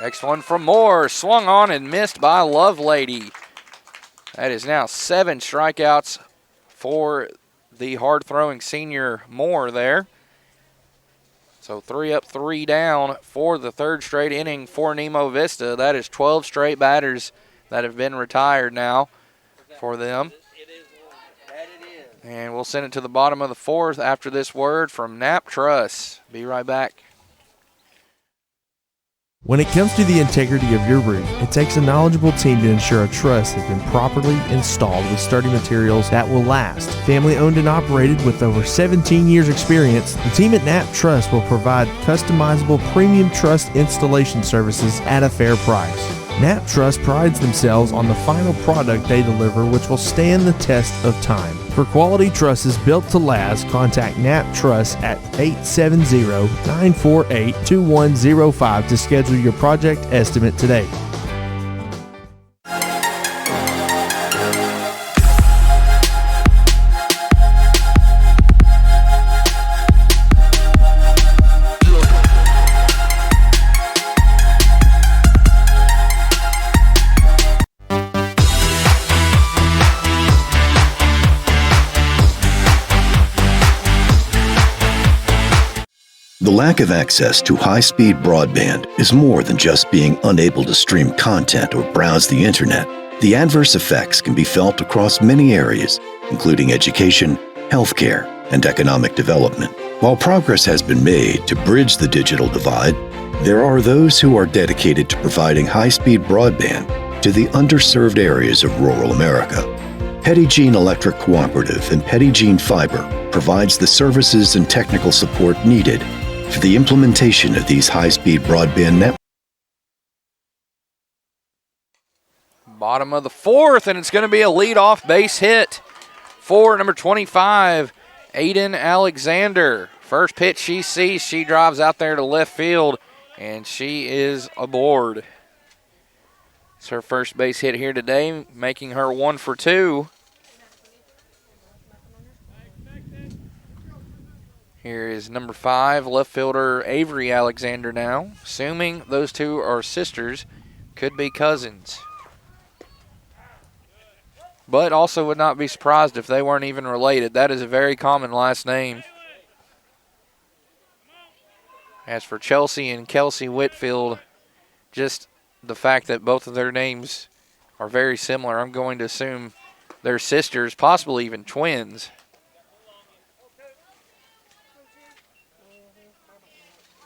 Next one from Moore, swung on and missed by Lovelady. That is now 7 strikeouts for the hard-throwing senior Moore there. So 3 up, 3 down for the third straight inning for Nemo Vista. That is 12 straight batters that have been retired now for them. And we'll send it to the bottom of the fourth after this word from Knapp Truss. Be right back. When it comes to the integrity of your roof, it takes a knowledgeable team to ensure a truss has been properly installed with sturdy materials that will last. Family owned and operated with over 17 years experience, the team at Knapp Truss will provide customizable premium truss installation services at a fair price. Knapp Truss prides themselves on the final product they deliver, which will stand the test of time. For quality trusses built to last, contact Knapp Truss at 870-948-2105 to schedule your project estimate today. The lack of access to high-speed broadband is more than just being unable to stream content or browse the internet. The adverse effects can be felt across many areas, including education, healthcare, and economic development. While progress has been made to bridge the digital divide, there are those who are dedicated to providing high-speed broadband to the underserved areas of rural America. Petit Jean Electric Cooperative and Petit Jean Fiber provides the services and technical support needed for the implementation of these high-speed broadband networks. Bottom of the fourth, and it's going to be a leadoff base hit for number 25, Aiden Alexander. First pitch she sees, she drives out there to left field, and she is aboard. It's her first base hit here today, making her 1 for 2. Here is number 5, left fielder Avery Alexander now. Assuming those two are sisters, could be cousins. But also would not be surprised if they weren't even related. That is a very common last name. As for Chelsea and Kelsey Whitfield, just the fact that both of their names are very similar, I'm going to assume they're sisters, possibly even twins.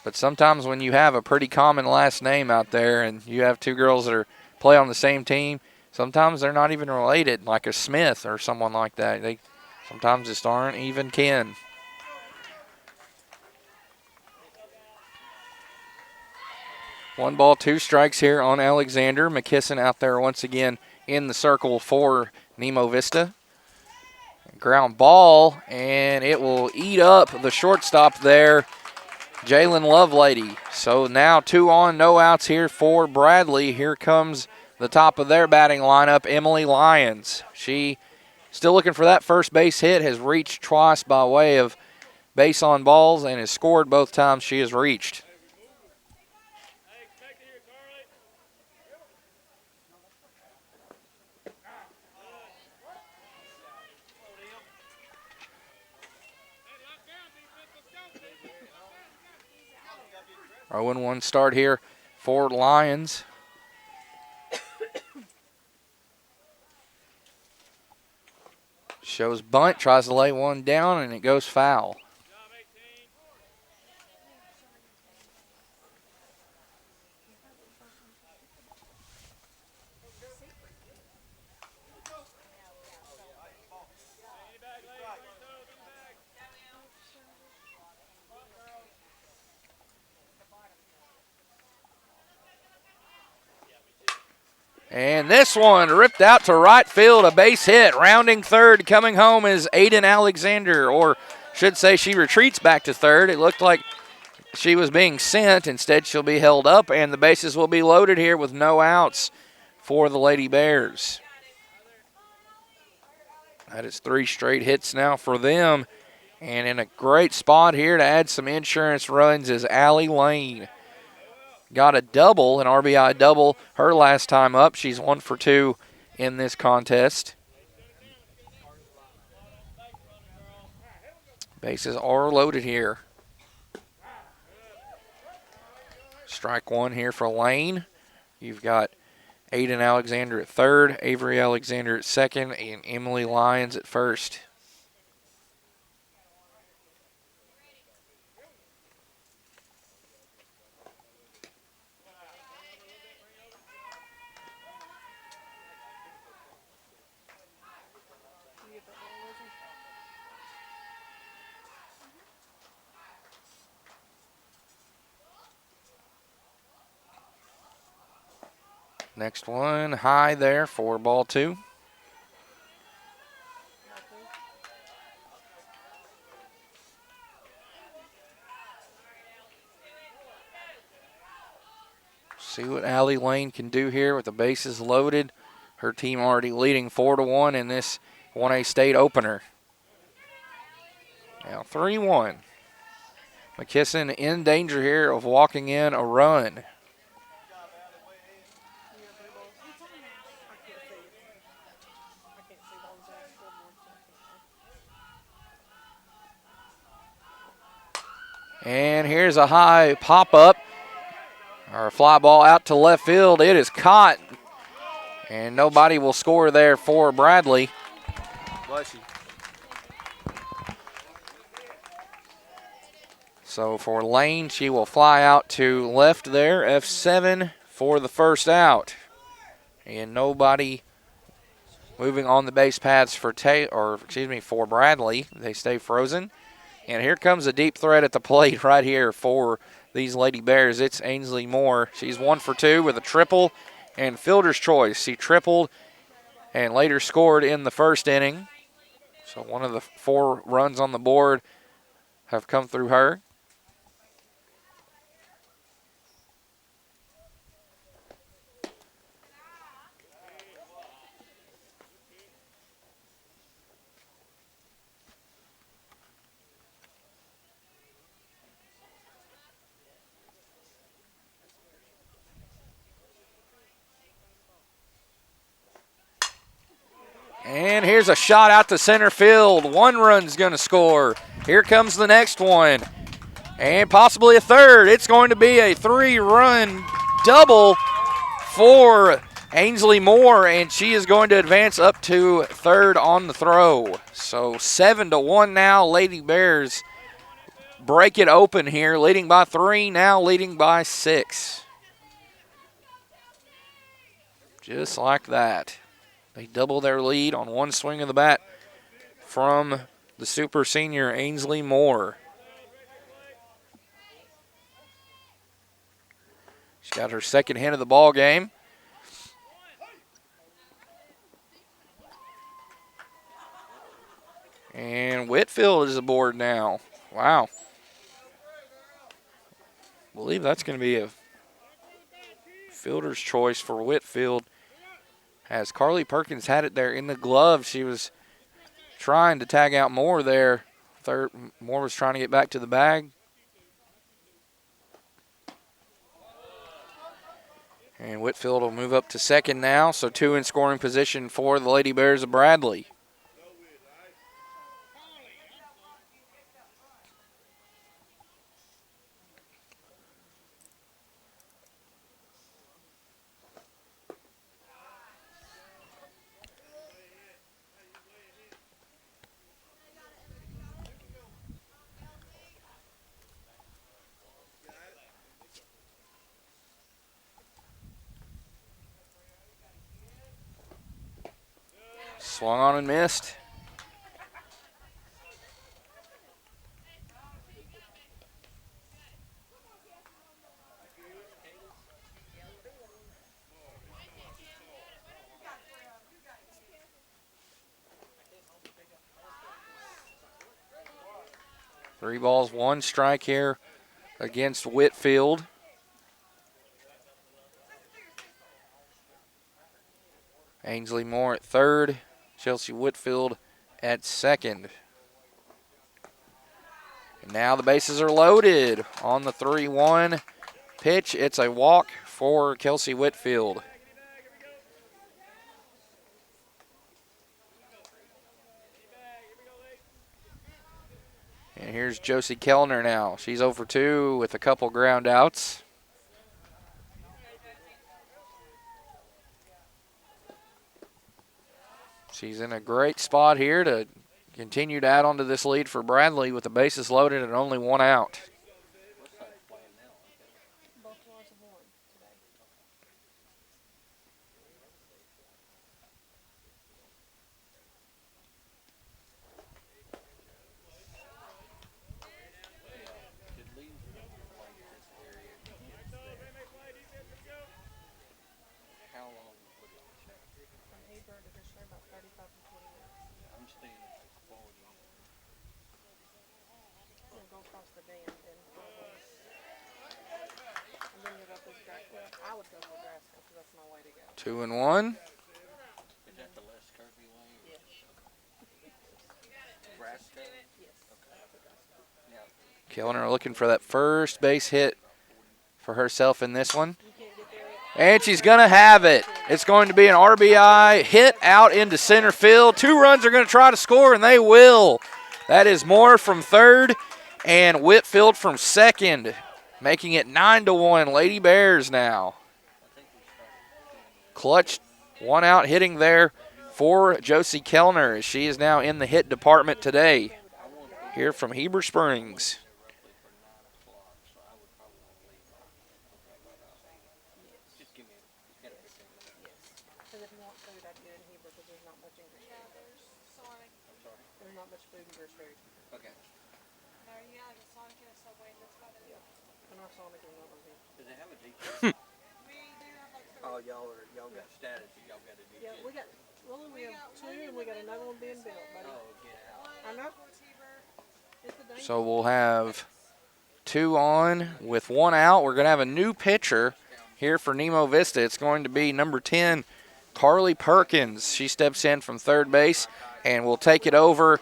But sometimes when you have a pretty common last name out there and you have two girls that play on the same team, sometimes they're not even related, like a Smith or someone like that. They sometimes just aren't even kin. One ball, two strikes here on Alexander. McKisson out there once again in the circle for Nemo Vista. Ground ball, and it will eat up the shortstop there, Jalen Lovelady. So now 2 on, no outs here for Bradley. Here comes the top of their batting lineup, Emily Lyons. She still looking for that first base hit, has reached twice by way of base on balls and has scored both times she has reached. Our 0-1 start here for Lions. Shows bunt, tries to lay one down, and it goes foul. And this one ripped out to right field, a base hit. Rounding third, coming home is Aiden Alexander, or should say she retreats back to third. It looked like she was being sent. Instead, she'll be held up, and the bases will be loaded here with no outs for the Lady Bears. That is 3 straight hits now for them. And in a great spot here to add some insurance runs is Allie Lane. Got a double, an RBI double, her last time up. She's 1 for 2 in this contest. Bases are loaded here. Strike one here for Lane. You've got Aiden Alexander at third, Avery Alexander at second, and Emily Lyons at first. Next one high there for ball 2. See what Allie Lane can do here with the bases loaded. Her team already leading 4-1 in this 1A state opener. Now 3-1. McKisson in danger here of walking in a run. And here's a high pop-up, or a fly ball out to left field. It is caught, and nobody will score there for Bradley. Bless you. So for Lane, she will fly out to left there, F7 for the first out. And nobody moving on the base paths for for Bradley. They stay frozen. And here comes a deep threat at the plate right here for these Lady Bears. It's Ainsley Moore. She's 1 for 2 with a triple and fielder's choice. She tripled and later scored in the first inning. So one of the 4 runs on the board have come through her. And here's a shot out to center field. 1 run's going to score. Here comes the next one. And possibly a third. It's going to be a 3-run double for Ainsley Moore, and she is going to advance up to third on the throw. So 7-1 now. Lady Bears break it open here, leading by 3, now leading by 6. Just like that. They double their lead on 1 swing of the bat from the super senior Ainsley Moore. She got her second hit of the ball game. And Whitfield is aboard now. Wow. I believe that's going to be a fielder's choice for Whitfield. As Carly Perkins had it there in the glove, she was trying to tag out Moore there. Moore was trying to get back to the bag. And Whitfield will move up to second now, so 2 in scoring position for the Lady Bears of Bradley. Swung on and missed. Three balls, 1 strike here against Whitfield. Ainsley Moore at third. Chelsea Whitfield at second. And now the bases are loaded on the 3-1 pitch. It's a walk for Kelsey Whitfield. And here's Josie Kellner now. She's 0 for 2 with a couple ground outs. She's in a great spot here to continue to add on to this lead for Bradley with the bases loaded and only 1 out. I would go for Nebraska because that's my way to go. 2-1. Is that the less curvy way? Yes. Nebraska? Yes. Kellner looking for that first base hit for herself in this one. And she's going to have it. It's going to be an RBI hit out into center field. 2 runs are going to try to score, and they will. That is Moore from third and Whitfield from second, making it 9-1. Lady Bears now. Clutch 1 out hitting there for Josie Kellner, as she is now in the hit department today here from Heber Springs. Oh, y'all got status. Y'all got to do. Yeah, we have 2, and we got another one being built. Buddy. Oh, get out. I know. So we'll have 2 on with 1 out. We're going to have a new pitcher here for Nemo Vista. It's going to be number 10, Carly Perkins. She steps in from third base and will take the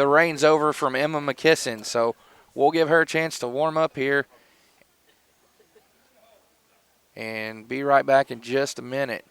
reins over from Emma McKisson. So we'll give her a chance to warm up here and be right back in just a minute.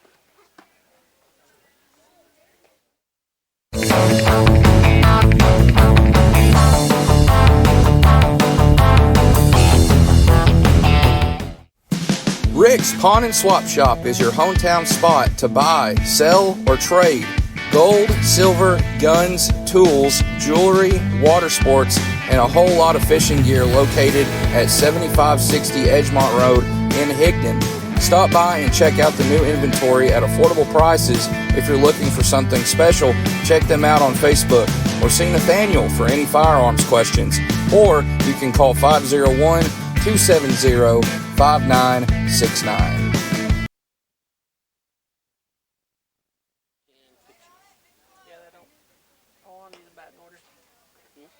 Rick's Pawn and Swap Shop is your hometown spot to buy, sell, or trade gold, silver, guns, tools, jewelry, water sports, and a whole lot of fishing gear located at 7560 Edgemont Road in Higdon. Stop by and check out the new inventory at affordable prices. If you're looking for something special, check them out on Facebook or see Nathaniel for any firearms questions. Or you can call 501-270-5969.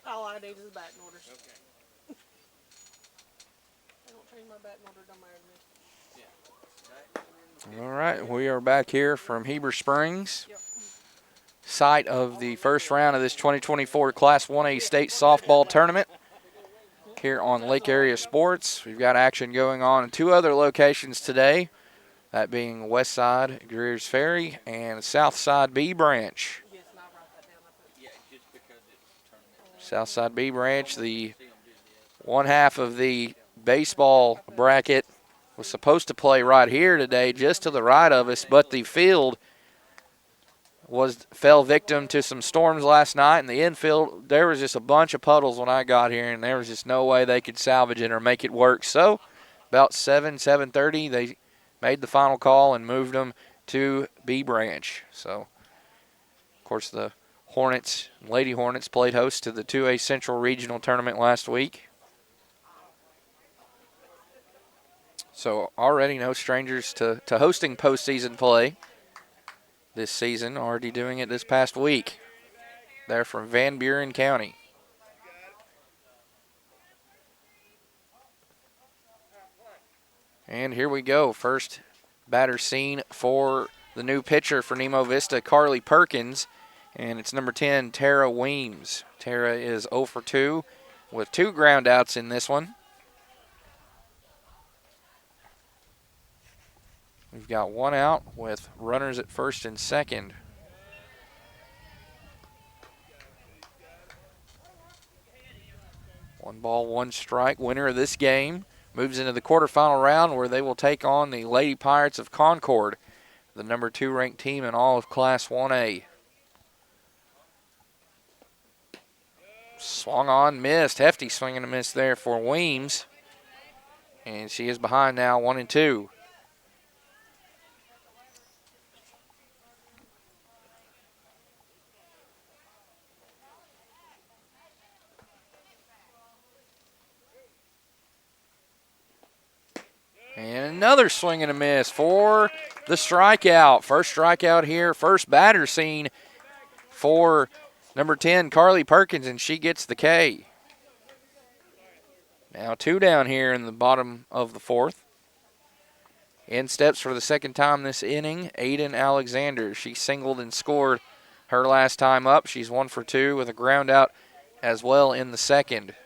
All I need is a batting order. Okay. I don't change my batting order, don't matter to me. All right, we are back here from Heber Springs, site of the first round of this 2024 Class 1A State Softball Tournament here on Lake Area Sports. We've got action going on in 2 other locations today, that being West Side Greer's Ferry and South Side B Branch. Southside B Branch, the one half of the baseball bracket, was supposed to play right here today, just to the right of us, but the field fell victim to some storms last night, and the infield, there was just a bunch of puddles when I got here, and there was just no way they could salvage it or make it work. So about 7:30, they made the final call and moved them to B Branch. So, of course, the Lady Hornets played host to the 2A Central Regional Tournament last week. So already no strangers to hosting postseason play this season, already doing it this past week. They're from Van Buren County. And here we go. First batter seen for the new pitcher for Nemo Vista, Carly Perkins. And it's number 10, Tara Weems. Tara is 0 for 2 with 2 ground outs in this one. We've got 1 out with runners at first and second. One ball, 1 strike. Winner of this game moves into the quarterfinal round where they will take on the Lady Pirates of Concord, the number 2 ranked team in all of Class 1A. Swung on, missed. Hefty swing and a miss there for Weems. And she is behind now, 1-2. And another swing and a miss for the strikeout. First strikeout here, first batter seen for number 10, Carly Perkins, and she gets the K. Now 2 down here in the bottom of the 4th. In steps for the second time this inning, Aiden Alexander. She singled and scored her last time up. She's 1 for 2 with a ground out as well in the second.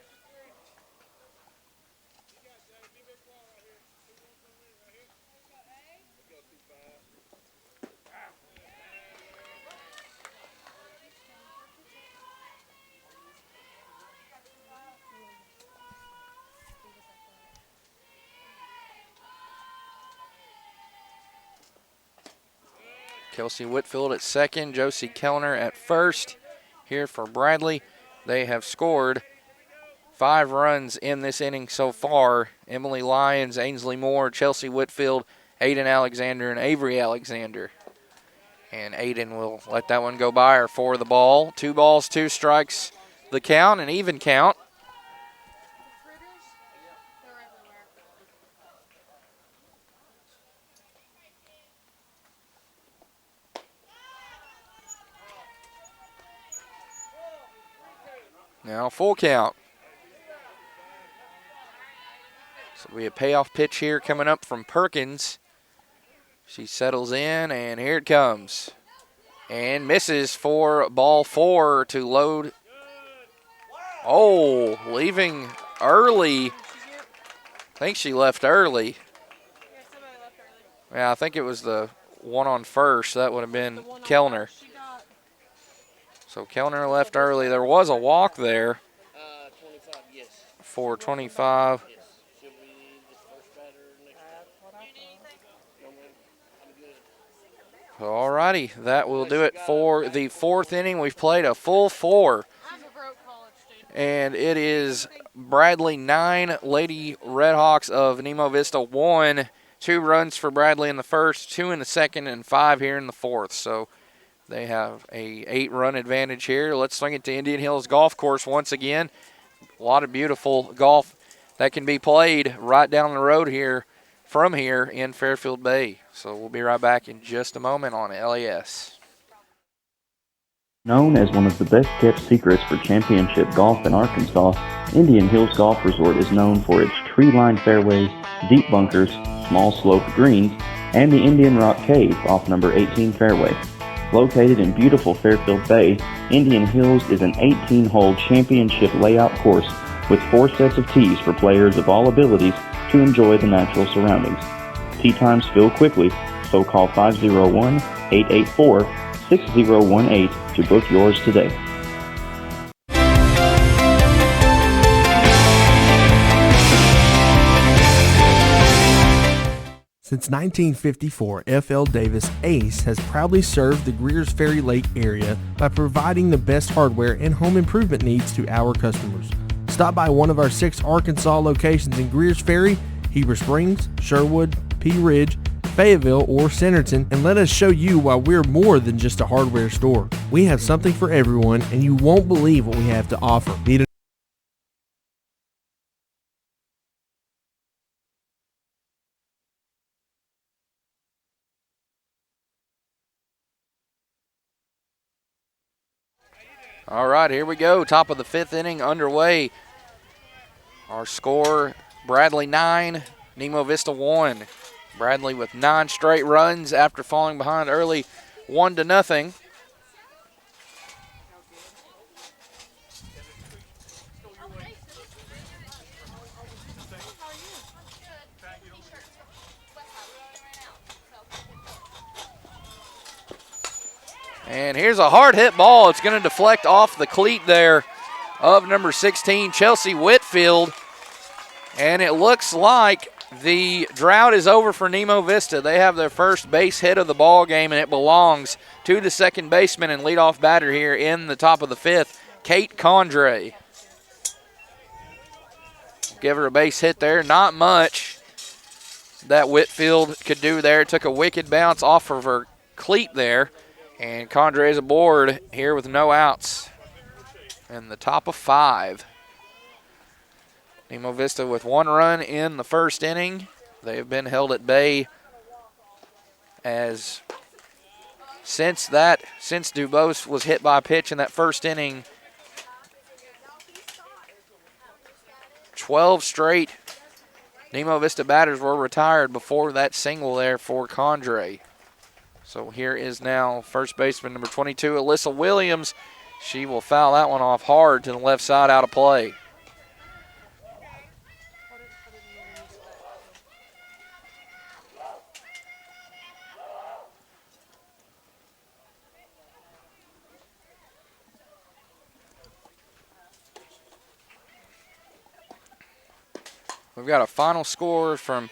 Kelsey Whitfield at second, Josie Kellner at first. Here for Bradley, they have scored 5 runs in this inning so far. Emily Lyons, Ainsley Moore, Chelsea Whitfield, Aiden Alexander, and Avery Alexander. And Aiden will let that one go by her for the ball. 2 balls, 2 strikes the count, an even count. Now full count. So we have a payoff pitch here coming up from Perkins. She settles in, and here it comes. And misses for ball 4 to load. Oh, leaving early. I think she left early. Yeah, I think it was the one on first. That would have been Kellner. So Kellner left early. There was a walk there for 25. All righty, that will do it for the 4th inning. We've played a full 4. And it is Bradley 9, Lady Redhawks of Nemo Vista 1. 2 runs for Bradley in the first, 2 in the second, and 5 here in the 4th. So they have a 8-run advantage here. Let's swing it to Indian Hills Golf Course once again. A lot of beautiful golf that can be played right down the road here from here in Fairfield Bay. So we'll be right back in just a moment on LAS. Known as one of the best-kept secrets for championship golf in Arkansas, Indian Hills Golf Resort is known for its tree-lined fairways, deep bunkers, small sloped greens, and the Indian Rock Cave off number 18 fairway. Located in beautiful Fairfield Bay, Indian Hills is an 18-hole championship layout course with 4 sets of tees for players of all abilities to enjoy the natural surroundings. Tee times fill quickly, so call 501-884-6018 to book yours today. Since 1954, F.L. Davis Ace has proudly served the Greers Ferry Lake area by providing the best hardware and home improvement needs to our customers. Stop by one of our 6 Arkansas locations in Greers Ferry, Heber Springs, Sherwood, Pea Ridge, Fayetteville, or Centerton, and let us show you why we're more than just a hardware store. We have something for everyone, and you won't believe what we have to offer. Need a All right, here we go. Top of the 5th inning underway. Our score, Bradley 9, Nemo Vista 1. Bradley with 9 straight runs after falling behind early 1-0. And here's a hard hit ball. It's going to deflect off the cleat there of number 16, Chelsea Whitfield. And it looks like the drought is over for Nemo Vista. They have their first base hit of the ball game, and it belongs to the second baseman and leadoff batter here in the top of the 5th, Kate Condre. Give her a base hit there. Not much that Whitfield could do there. Took a wicked bounce off of her cleat there. And Condre is aboard here with no outs. In the top of 5. Nemo Vista with 1 run in the first inning. They have been held at bay as since Dubose was hit by a pitch in that first inning, 12 straight Nemo Vista batters were retired before that single there for Condre. So here is now first baseman number 22, Alyssa Williams. She will foul that one off hard to the left side, out of play. We've got a final score from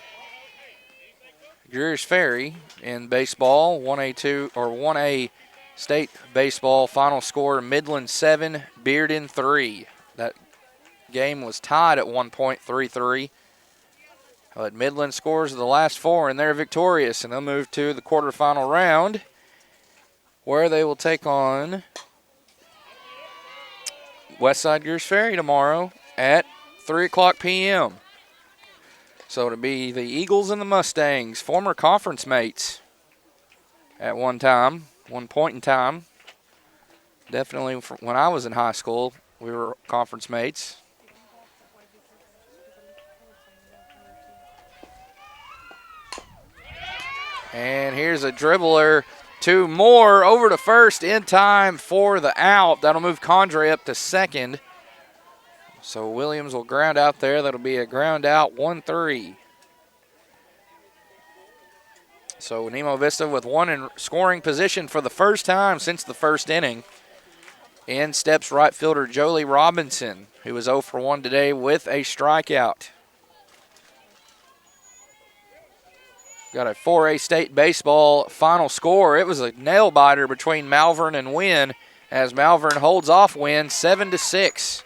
Greers Ferry in baseball, 1A state baseball. Final score, Midland 7, Bearden 3. That game was tied at 1.33. But Midland scores the last 4, and they're victorious, and they'll move to the quarterfinal round, where they will take on Westside Gears Ferry tomorrow at 3 o'clock p.m. So it'll be the Eagles and the Mustangs, former conference mates at one point in time. Definitely when I was in high school, we were conference mates. And here's a dribbler to Moore over to first in time for the out. That'll move Condre up to second. So Williams will ground out there. That'll be a ground out 1-3. So Nemo Vista with one in scoring position for the first time since the first inning. In steps right fielder Jolie Robinson, who was 0 for 1 today with a strikeout. Got a 4A state baseball final score. It was a nail-biter between Malvern and Wynn as Malvern holds off Wynn 7-6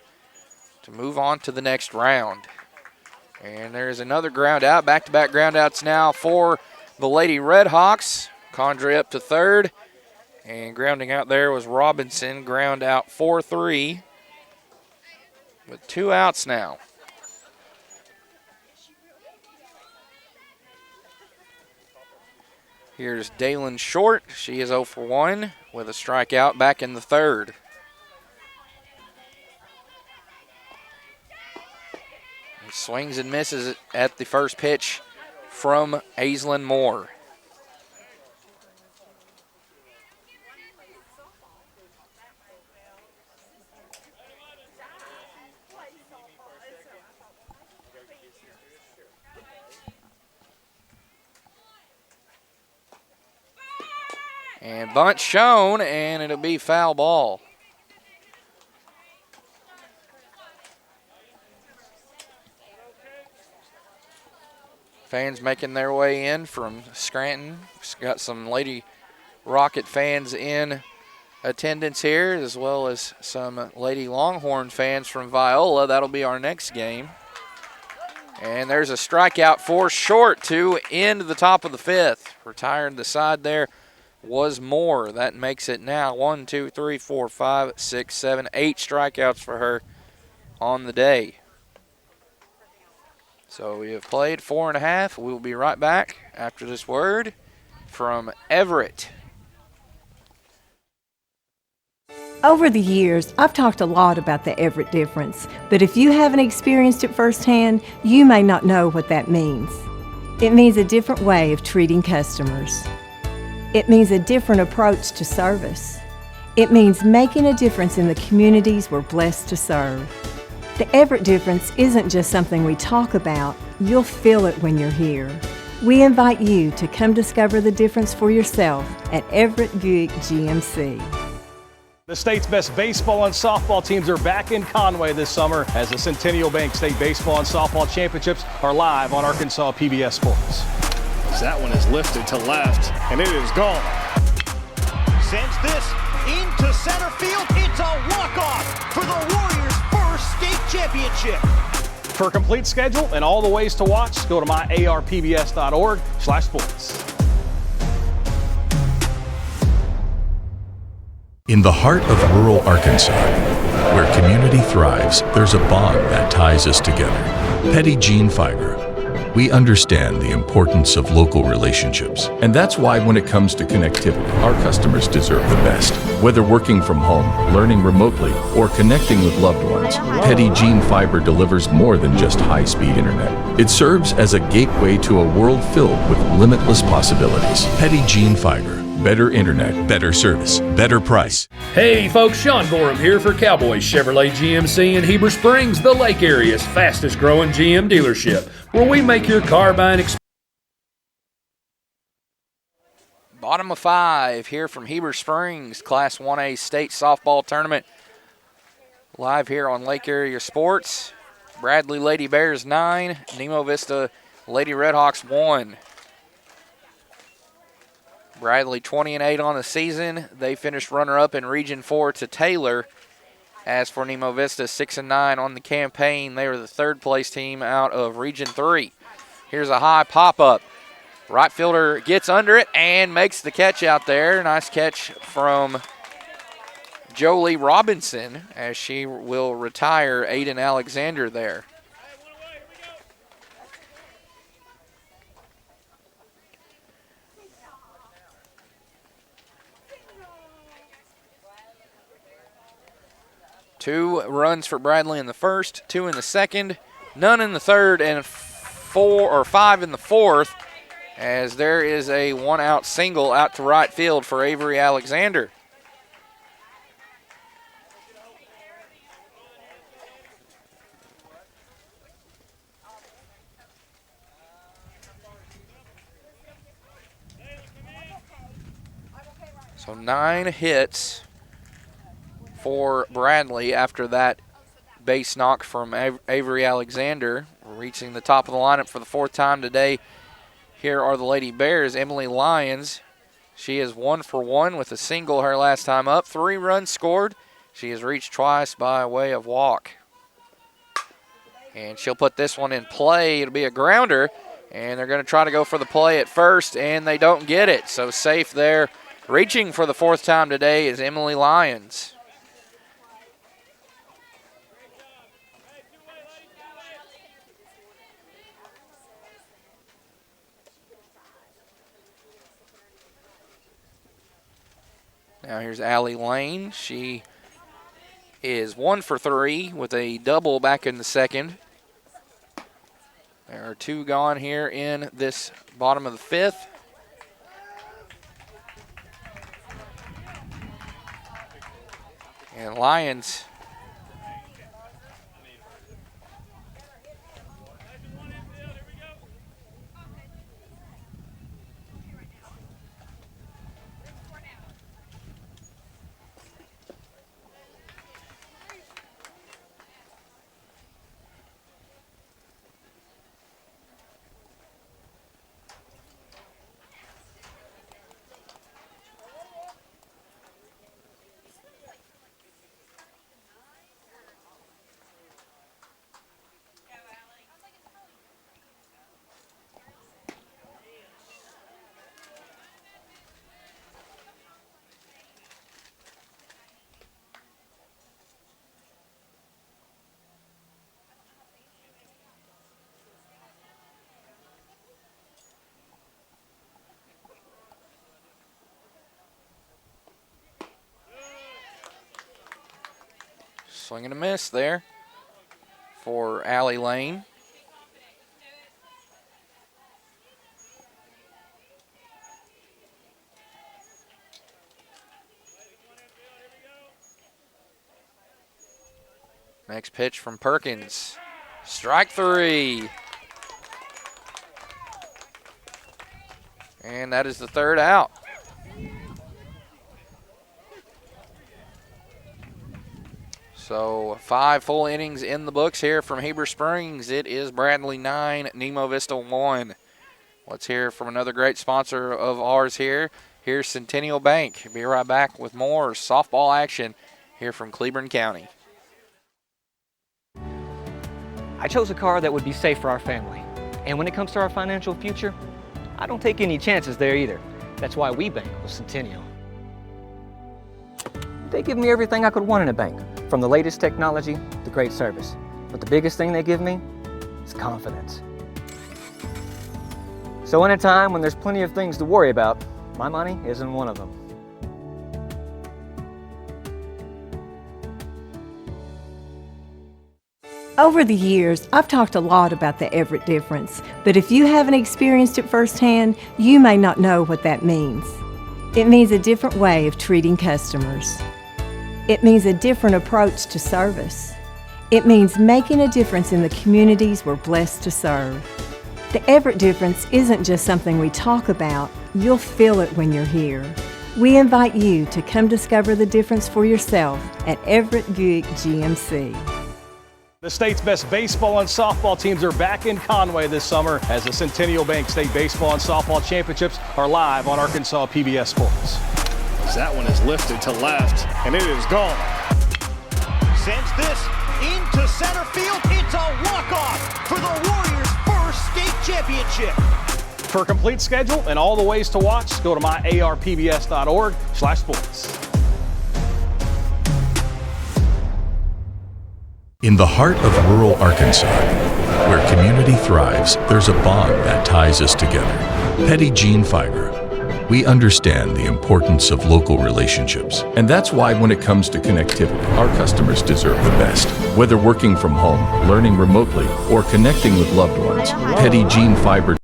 to move on to the next round. And there's another ground out, back-to-back ground outs now for the Lady Redhawks. Condre up to third. And grounding out there was Robinson, ground out 4-3 with 2 outs now. Here's Dalen Short. She is 0 for 1 with a strikeout back in the third. He swings and misses at the first pitch from Aislinn Moore. And bunt shown, and it'll be foul ball. Fans making their way in from Scranton. Got some Lady Rocket fans in attendance here, as well as some Lady Longhorn fans from Viola. That'll be our next game. And there's a strikeout for Short to end the top of the fifth. Retired the side there was Moore. That makes it now 1, 2, 3, 4, 5, 6, 7, 8 strikeouts for her on the day. So we have played 4.5. We will be right back after this word from Everett. Over the years, I've talked a lot about the Everett difference, but if you haven't experienced it firsthand, you may not know what that means. It means a different way of treating customers. It means a different approach to service. It means making a difference in the communities we're blessed to serve. The Everett difference isn't just something we talk about, you'll feel it when you're here. We invite you to come discover the difference for yourself at Everett Buick GMC. The state's best baseball and softball teams are back in Conway this summer as the Centennial Bank State Baseball and Softball Championships are live on Arkansas PBS Sports. That one is lifted to left, and it is gone. Sends this into center field. It's a walk-off for the Warriors' first state championship. For a complete schedule and all the ways to watch, go to myarpbs.org/sports. In the heart of rural Arkansas, where community thrives, there's a bond that ties us together. Petit Jean Fiber. We understand the importance of local relationships, and that's why when it comes to connectivity, our customers deserve the best. Whether working from home, learning remotely, or connecting with loved ones, Petit Jean Fiber delivers more than just high-speed internet. It serves as a gateway to a world filled with limitless possibilities. Petit Jean Fiber. Better internet, better service, better price. Hey folks, Sean Gorham here for Cowboys Chevrolet GMC in Heber Springs, the Lake area's fastest growing GM dealership, where we make your car buying experience. Bottom of 5 here from Heber Springs, Class 1A State Softball Tournament. Live here on Lake Area Sports. Bradley Lady Bears 9, Nemo Vista Lady Redhawks 1. Bradley 20-8 on the season. They finished runner-up in Region 4 to Taylor. As for Nemo Vista, 6-9 on the campaign. They were the third-place team out of Region 3. Here's a high pop-up. Right fielder gets under it and makes the catch out there. Nice catch from Jolie Robinson as she will retire Aiden Alexander there. Two runs for Bradley in the first, 2 in the second, none in the third, and 5 in the fourth, as there is a 1-out single out to right field for Avery Alexander. So 9 hits for Bradley after that base knock from Avery Alexander. Reaching the top of the lineup for the 4th time today. Here are the Lady Bears. Emily Lyons, she is 1 for 1 with a single her last time up. 3 runs scored. She has reached twice by way of walk. And she'll put this one in play. It'll be a grounder, and they're going to try to go for the play at first, and they don't get it. So safe there. Reaching for the 4th time today is Emily Lyons. Now here's Allie Lane. She is 1 for 3 with a double back in the second. There are 2 gone here in this bottom of the 5th. And Lyons swing and a miss there for Allie Lane. Next pitch from Perkins. Strike 3. And that is the 3rd out. So 5 full innings in the books here from Heber Springs. It is Bradley 9, Nemo Vista 1. Let's hear from another great sponsor of ours here. Here's Centennial Bank. Be right back with more softball action here from Cleburne County. I chose a car that would be safe for our family. And when it comes to our financial future, I don't take any chances there either. That's why we bank with Centennial. They give me everything I could want in a bank, from the latest technology to great service. But the biggest thing they give me is confidence. So in a time when there's plenty of things to worry about, my money isn't one of them. Over the years, I've talked a lot about the Everett difference, but if you haven't experienced it firsthand, you may not know what that means. It means a different way of treating customers. It means a different approach to service. It means making a difference in the communities we're blessed to serve. The Everett difference isn't just something we talk about, you'll feel it when you're here. We invite you to come discover the difference for yourself at Everett Buick GMC. The state's best baseball and softball teams are back in Conway this summer as the Centennial Bank State Baseball and Softball Championships are live on Arkansas PBS Sports. That one is lifted to left, and it is gone. Sends this into center field. It's a walk-off for the Warriors' first state championship. For a complete schedule and all the ways to watch, go to myarpbs.org/sports. In the heart of rural Arkansas, where community thrives, there's a bond that ties us together. Petty Jean Fiber. We understand the importance of local relationships. And that's why when it comes to connectivity, our customers deserve the best. Whether working from home, learning remotely, or connecting with loved ones, Petty Jean Fiber.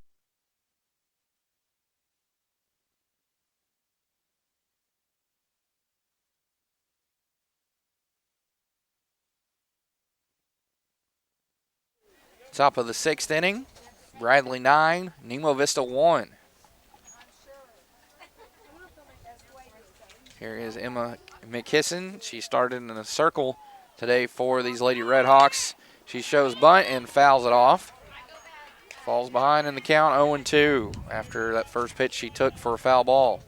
Top of the 6th inning, Bradley 9, Nemo Vista 1. Here is Emma McKisson. She started in a circle today for these Lady Redhawks. She shows bunt and fouls it off. Falls behind in the count, 0-2 after that first pitch she took for a foul ball,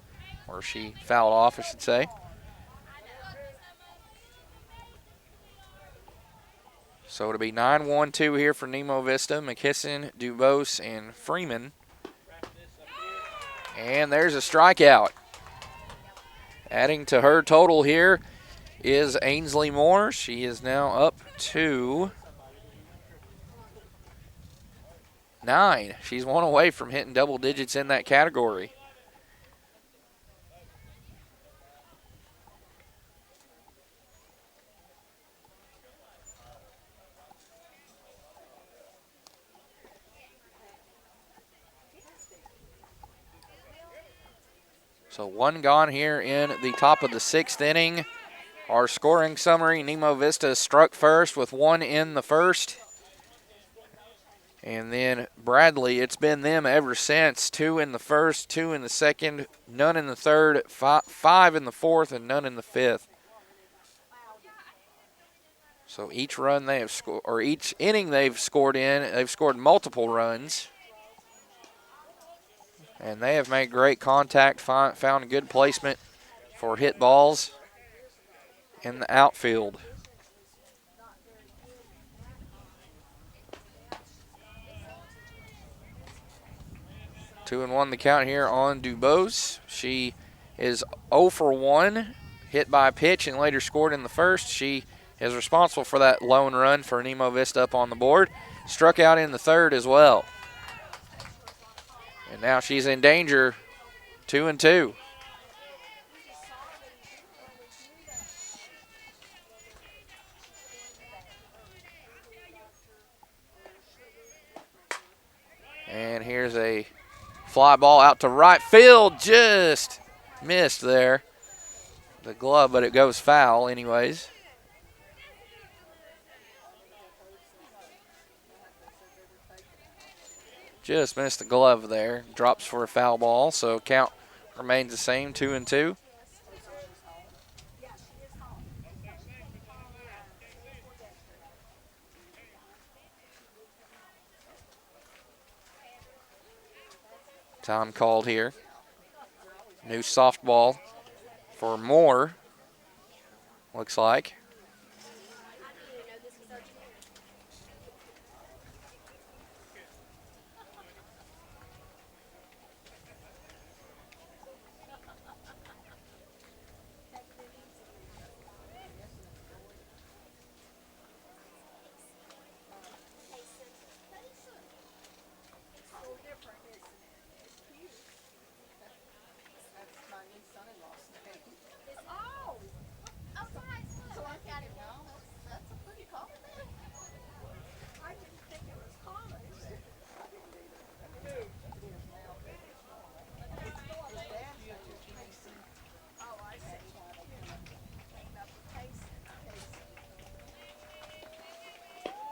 or she fouled off, I should say. So it'll be 9-1-2 here for Nemo Vista. McKisson, Dubose, and Freeman. And there's a strikeout. Adding to her total here is Ainsley Moore. She is now up to 9. She's one away from hitting double digits in that category. So one gone here in the top of the 6th inning. Our scoring summary, Nemo Vista struck first with 1 in the first. And then Bradley, it's been them ever since. 2 in the first, 2 in the second, none in the third, 5 in the fourth, and none in the fifth. So each run they have scored, or each inning they've scored in, they've scored multiple runs. And they have made great contact, found a good placement for hit balls in the outfield. Two and 1 the count here on Dubose. She is 0 for 1, hit by a pitch and later scored in the first. She is responsible for that lone run for Nemo Vista up on the board. Struck out in the third as well. And now she's in danger, 2-2. And here's a fly ball out to right field, just missed there. The glove, but it goes foul anyways. Just missed the glove there. Drops for a foul ball, so count remains the same, 2-2. Time called here. New softball for Moore, looks like.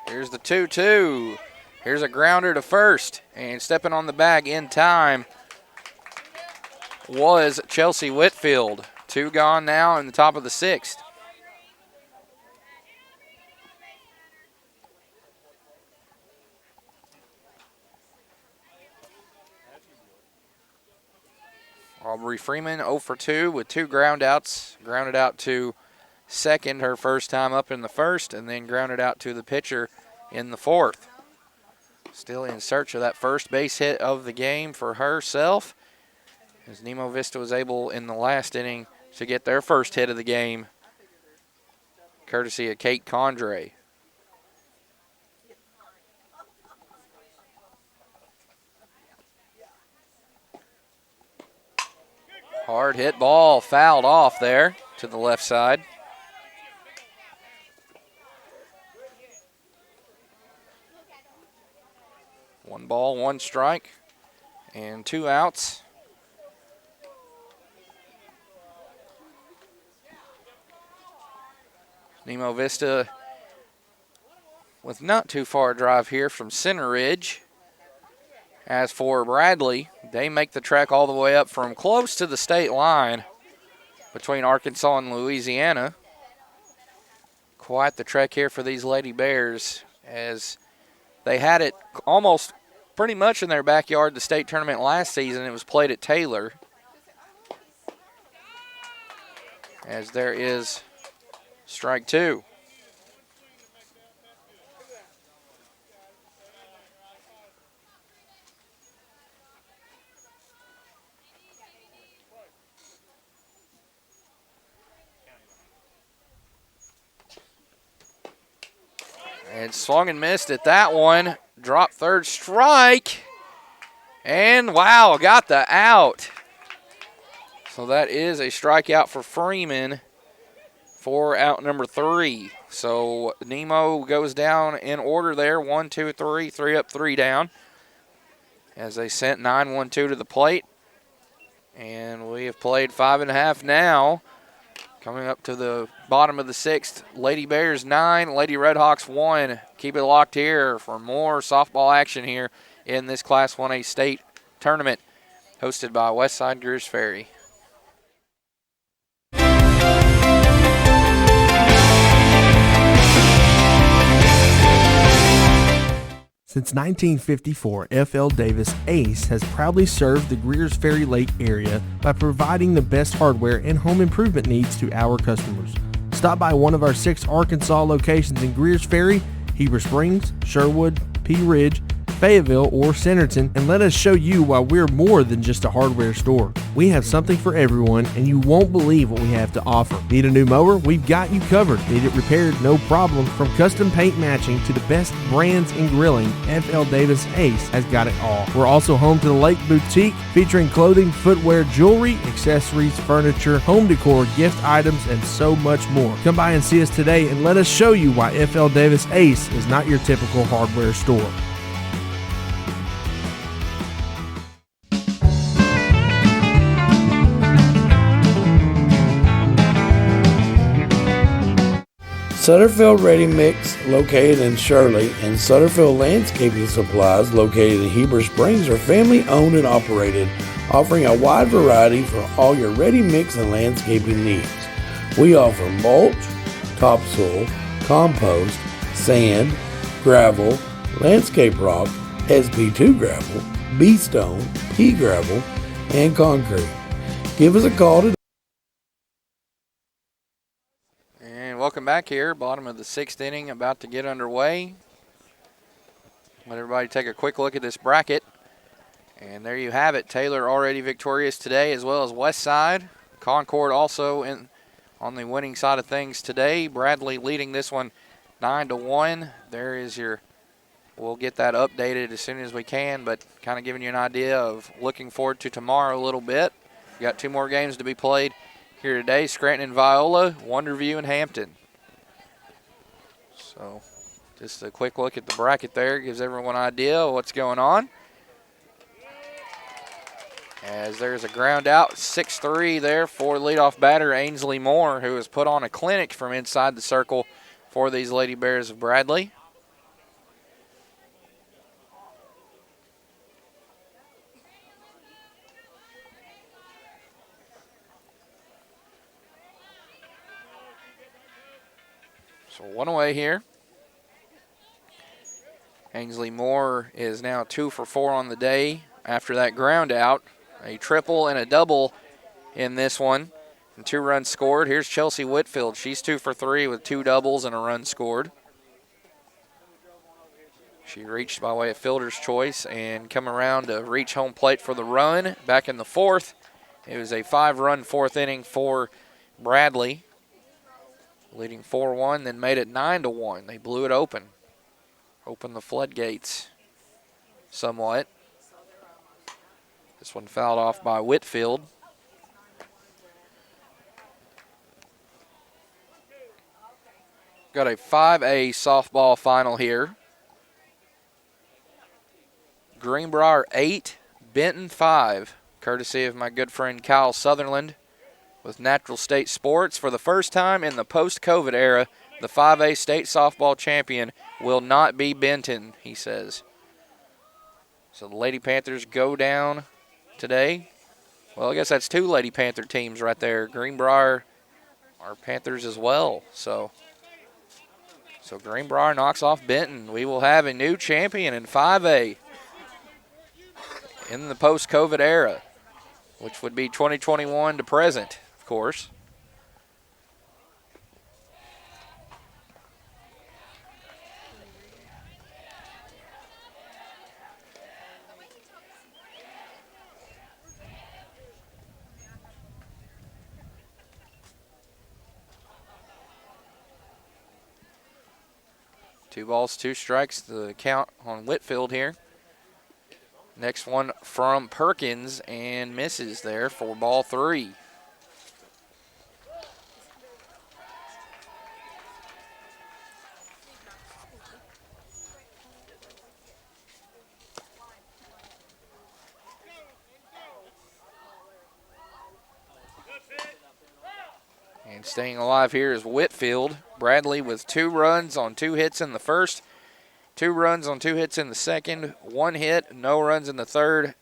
Here's the 2-2. Here's a grounder to first, and stepping on the bag in time was Chelsea Whitfield. 2 gone now in the top of the 6th. Aubrey Freeman 0 for 2 with 2 ground outs. Grounded out to second her first time up in the first, and then grounded out to the pitcher in the fourth. Still in search of that first base hit of the game for herself, as Nemo Vista was able in the last inning to get their first hit of the game, courtesy of Kate Condre. Hard hit ball fouled off there to the left side. One ball, one strike, and 2 outs. Nemo Vista with not too far a drive here from Center Ridge. As for Bradley, they make the trek all the way up from close to the state line between Arkansas and Louisiana. Quite the trek here for these Lady Bears, as they had it almost pretty much in their backyard the state tournament last season. It was played at Taylor. As there is strike 2. And swung and missed at that one. Dropped third strike. And wow, got the out. So that is a strikeout for Freeman for out number 3. So Nemo goes down in order there. 1, 2, 3. 3 up, 3 down. As they sent 9-1-2 to the plate. And we have played 5.5 now. Coming up to the bottom of the 6th, Lady Bears 9, Lady Redhawks 1. Keep it locked here for more softball action here in this Class 1A state tournament hosted by Westside Greers Ferry. Since 1954, F.L. Davis Ace has proudly served the Greers Ferry Lake area by providing the best hardware and home improvement needs to our customers. Stop by one of our 6 Arkansas locations in Greers Ferry, Heber Springs, Sherwood, Pea Ridge, Fayetteville, or Centerton, and let us show you why we're more than just a hardware store. We have something for everyone, and you won't believe what we have to offer. Need a new mower? We've got you covered. Need it repaired? No problem. From custom paint matching to the best brands in grilling, F.L. Davis Ace has got it all. We're also home to the Lake Boutique, featuring clothing, footwear, jewelry, accessories, furniture, home decor, gift items, and so much more. Come by and see us today and let us show you why F.L. Davis Ace is not your typical hardware store. Sutterfield Ready Mix, located in Shirley, and Sutterfield Landscaping Supplies, located in Heber Springs, are family owned and operated, offering a wide variety for all your ready mix and landscaping needs. We offer mulch, topsoil, compost, sand, gravel, landscape rock, SP2 gravel, B-stone, pea gravel, and concrete. Give us a call today. Welcome back here. Bottom of the 6th inning, about to get underway. Let everybody take a quick look at this bracket. And there you have it. Taylor already victorious today, as well as Westside. Concord also on the winning side of things today. Bradley leading this one 9-1. There is your, we'll get that updated as soon as we can, but kind of giving you an idea of looking forward to tomorrow a little bit. We got 2 more games to be played here today. Scranton and Viola, Wonderview and Hampton. So just a quick look at the bracket there gives everyone an idea of what's going on. As there's a ground out, 6-3 there for leadoff batter Ainsley Moore, who has put on a clinic from inside the circle for these Lady Bears of Bradley. So 1 away here. Ainsley Moore is now 2 for 4 on the day after that ground out. A triple and a double in this one. And 2 runs scored. Here's Chelsea Whitfield. She's 2 for 3 with 2 doubles and a run scored. She reached by way of fielder's choice and come around to reach home plate for the run. Back in the 4th, it was a 5-run 4th inning for Bradley. Leading 4-1, then made it 9-1. They blew it open. Opened the floodgates somewhat. This one fouled off by Whitfield. Got a 5A softball final here. Greenbrier 8, Benton 5, courtesy of my good friend Kyle Sutherland with Natural State Sports. For the first time in the post-COVID era, the 5A state softball champion will not be Benton, he says. So the Lady Panthers go down today. Well, I guess that's 2 Lady Panther teams right there. Greenbrier are Panthers as well. So Greenbrier knocks off Benton. We will have a new champion in 5A in the post-COVID era, which would be 2021 to present, of course. Two balls, 2 strikes, the count on Whitfield here. Next one from Perkins and misses there for ball 3. And staying alive here is Whitfield. Bradley with 2 runs on 2 hits in the first, 2 runs on 2 hits in the second, 1 hit, no runs in the third,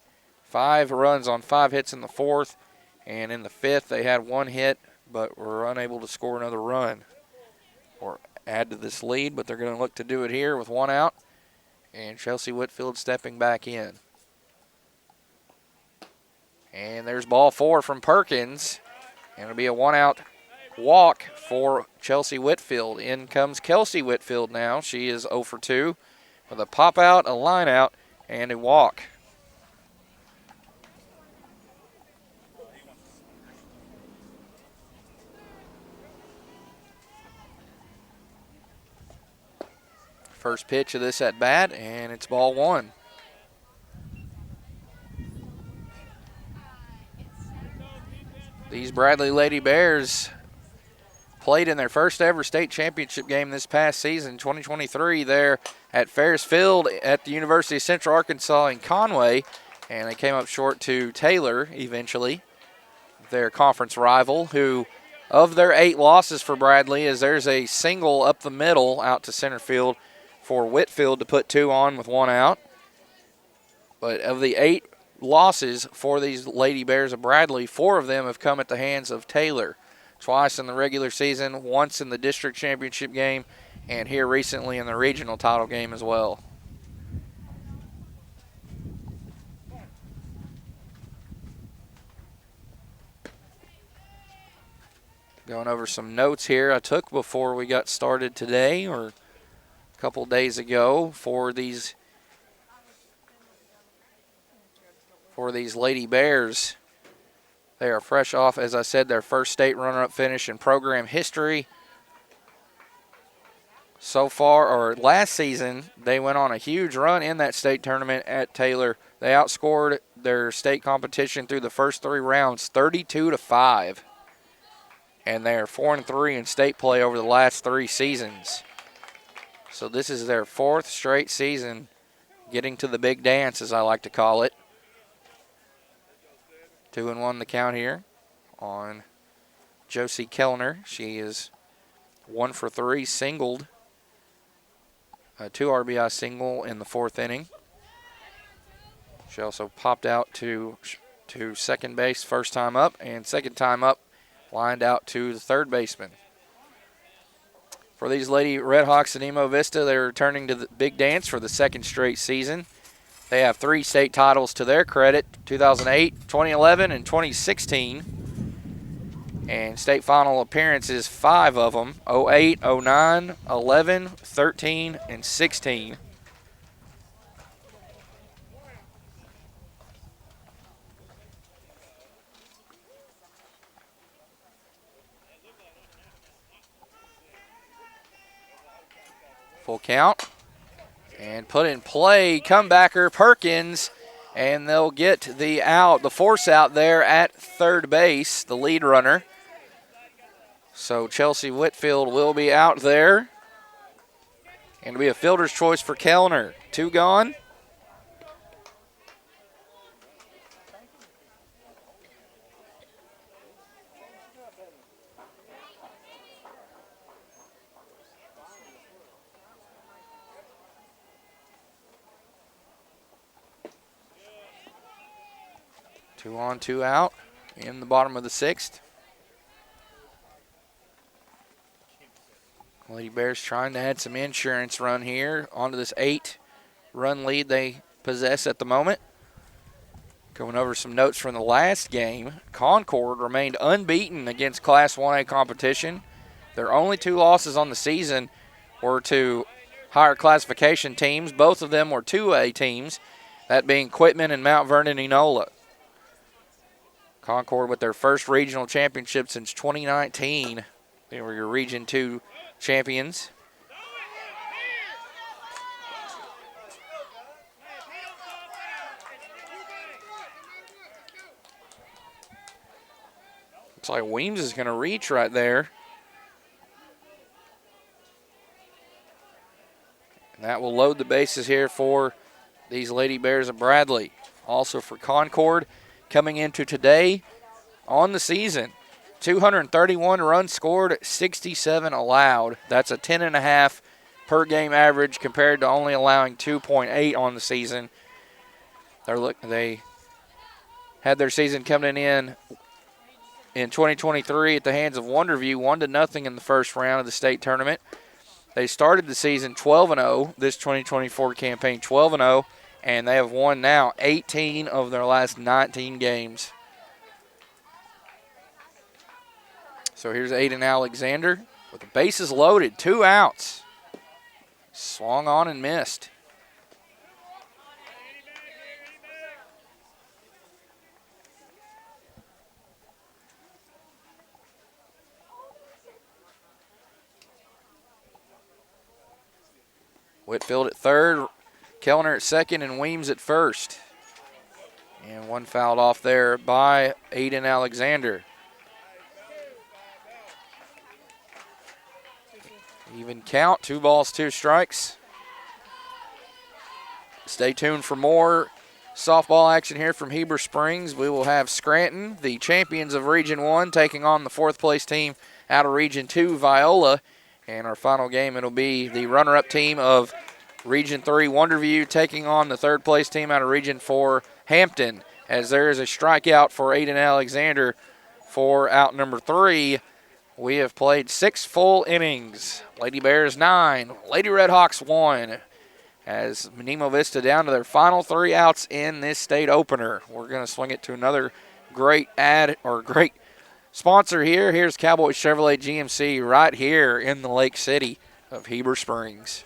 5 runs on 5 hits in the fourth, and in the fifth they had 1 hit but were unable to score another run or add to this lead, but they're going to look to do it here with 1 out, and Chelsea Whitfield stepping back in. And there's ball 4 from Perkins, and it'll be a 1-out walk for Chelsea Whitfield. In comes Kelsey Whitfield now. She is 0 for 2 with a pop out, a line out, and a walk. First pitch of this at bat, and it's ball 1. These Bradley Lady Bears played in their first ever state championship game this past season, 2023, there at Ferris Field at the University of Central Arkansas in Conway, and they came up short to Taylor eventually, their conference rival, who, of their 8 losses for Bradley, is there's a single up the middle out to center field for Whitfield to put 2 on with 1 out. But of the 8 losses for these Lady Bears of Bradley, 4 of them have come at the hands of Taylor. Twice in the regular season, once in the district championship game, and here recently in the regional title game as well. Going over some notes here I took before we got started today, or a couple days ago, for these Lady Bears. They are fresh off, as I said, their first state runner-up finish in program history. So far, or last season, they went on a huge run in that state tournament at Taylor. They outscored their state competition through the first 3 rounds 32-5. And they are 4-3 in state play over the last 3 seasons. So this is their 4th straight season getting to the big dance, as I like to call it. 2-1 the count here on Josie Kellner. She is 1 for 3, singled, a 2 RBI single in the 4th inning. She also popped out to second base first time up, and second time up lined out to the third baseman. For these Lady Redhawks in Nemo Vista, they're returning to the big dance for the 2nd straight season. They have 3 state titles to their credit, 2008, 2011, and 2016. And state final appearances, 5 of them, 08, 09, 11, 13, and 16. Full count. And put in play, comebacker Perkins, and they'll get the out, the force out there at third base, the lead runner. So Chelsea Whitfield will be out there And it'll be a fielder's choice for Kellner. 2 gone. Two on, 2 out in the bottom of the 6th. Lady Bears trying to add some insurance run here onto this 8-run lead they possess at the moment. Going over some notes from the last game, Concord remained unbeaten against Class 1A competition. Their only 2 losses on the season were to higher classification teams. Both of them were 2A teams, that being Quitman and Mount Vernon Enola. Concord with their first regional championship since 2019. They were your Region 2 champions. Looks like Weems is going to reach right there. And that will load the bases here for these Lady Bears of Bradley. Also for Concord, coming into today on the season, 231 runs scored, 67 allowed. That's a 10.5 per game average compared to only allowing 2.8 on the season. They had their season coming in 2023 at the hands of Wonderview, 1-0 in the first round of the state tournament. They started the season 12-0, this 2024 campaign 12-0, and they have won now 18 of their last 19 games. So here's Aiden Alexander with the bases loaded, 2 outs. Swung on and missed. Whitfield at third, Kellner at second, and Weems at first. And one fouled off there by Aiden Alexander. Even count, 2 balls, 2 strikes. Stay tuned for more softball action here from Heber Springs. We will have Scranton, the champions of Region 1, taking on the 4th place team out of Region 2, Viola. And our final game, it'll be the runner-up team of Region 3, Wonderview, taking on the 3rd place team out of Region 4, Hampton, as there is a strikeout for Aiden Alexander for out number 3. We have played 6 full innings. Lady Bears 9, Lady Redhawks 1. As Nemo Vista down to their final 3 outs in this state opener. We're going to swing it to another great great sponsor here. Here's Cowboy Chevrolet GMC right here in the Lake City of Heber Springs.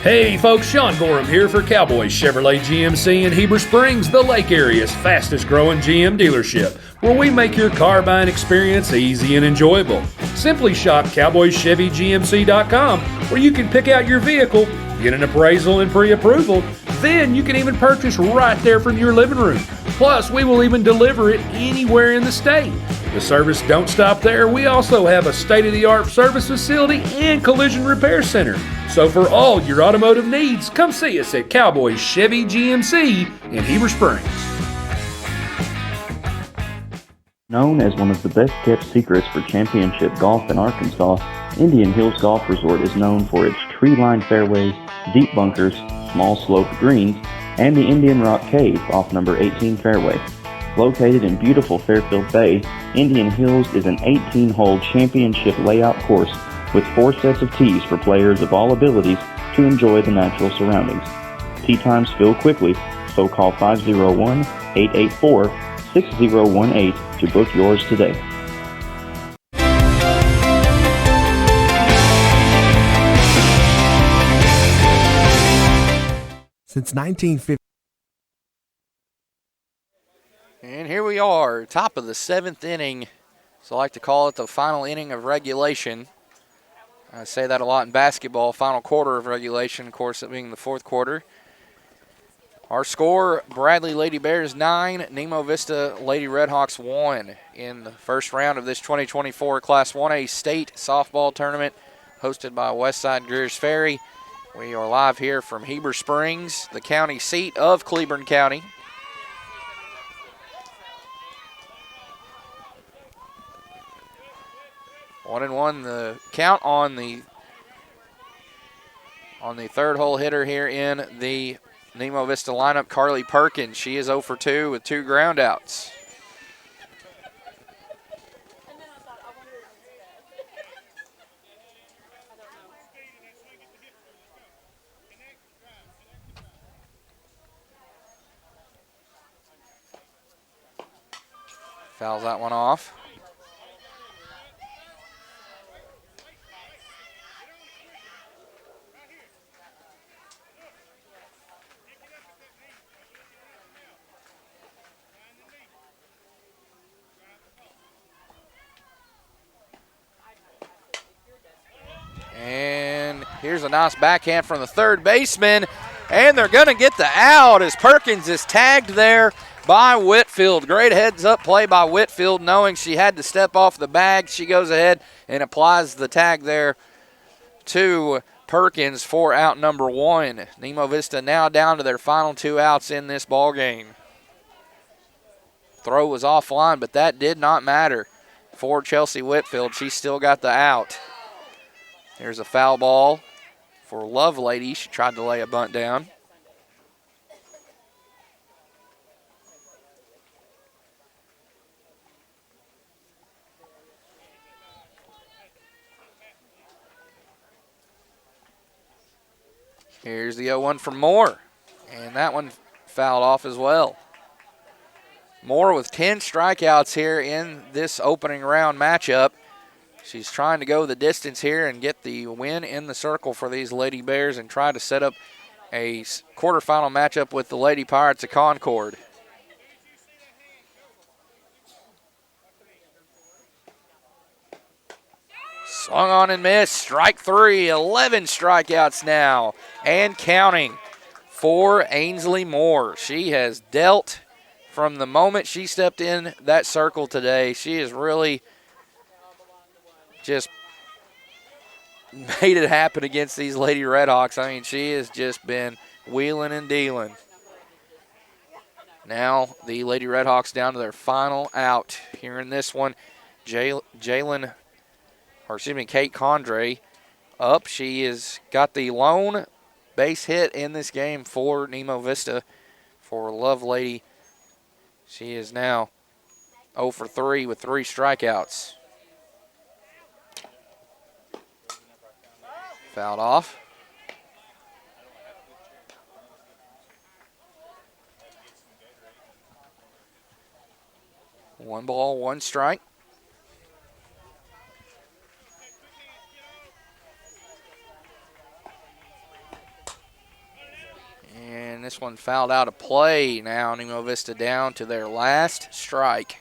Hey folks, Sean Gorham here for Cowboy Chevrolet GMC in Heber Springs, the Lake area's fastest growing GM dealership, where we make your car buying experience easy and enjoyable. Simply shop CowboyChevyGMC.com, where you can pick out your vehicle, get an appraisal and pre-approval, then you can even purchase right there from your living room. Plus, we will even deliver it anywhere in the state. The service don't stop there. We also have a state-of-the-art service facility and collision repair center. So for all your automotive needs, come see us at Cowboy Chevy GMC in Heber Springs. Known as one of the best-kept secrets for championship golf in Arkansas, Indian Hills Golf Resort is known for its tree-lined fairways, deep bunkers, small sloped greens, and the Indian Rock Cave off number 18 fairway. Located in beautiful Fairfield Bay, Indian Hills is an 18-hole championship layout course with 4 sets of tees for players of all abilities to enjoy the natural surroundings. Tee times fill quickly, so call 501-884-6018 to book yours today. Since 1950. And here we are, top of the 7th inning. So I like to call it the final inning of regulation. I say that a lot in basketball, final quarter of regulation, of course, it being the 4th quarter. Our score, Bradley Lady Bears 9, Nemo Vista Lady Redhawks 1 in the first round of this 2024 Class 1A state softball tournament. hosted by Westside Greers Ferry. We are live here from Heber Springs, the county seat of Cleburne County. One and one, the count on the third hole hitter here in the Nemo Vista lineup, Carly Perkins. She is 0 for 2 with 2 ground outs. Fouls that one off. And here's a nice backhand from the third baseman, and they're going to get the out as Perkins is tagged there by Whitfield. Great heads-up play by Whitfield, knowing she had to step off the bag. She goes ahead and applies the tag there to Perkins for out number 1. Nemo Vista now down to their final 2 outs in this ball game. Throw was offline, but that did not matter for Chelsea Whitfield. She still got the out. There's a foul ball for Lovelady. She tried to lay a bunt down. Here's the 0-1 from Moore, and that one fouled off as well. Moore with 10 strikeouts here in this opening round matchup. She's trying to go the distance here and get the win in the circle for these Lady Bears and try to set up a quarterfinal matchup with the Lady Pirates of Concord. Swung on and missed. Strike 3. 11 strikeouts now and counting for Ainsley Moore. She has dealt from the moment she stepped in that circle today. She has really just made it happen against these Lady Redhawks. I mean, she has just been wheeling and dealing. Now the Lady Redhawks down to their final out here in this one. Kate Condre up. She has got the lone base hit in this game for Nemo Vista for Lovelady. She is now 0 for 3 with 3 strikeouts. Fouled off. One ball, 1 strike. And this one fouled out of play. Now Nemo Vista down to their last strike.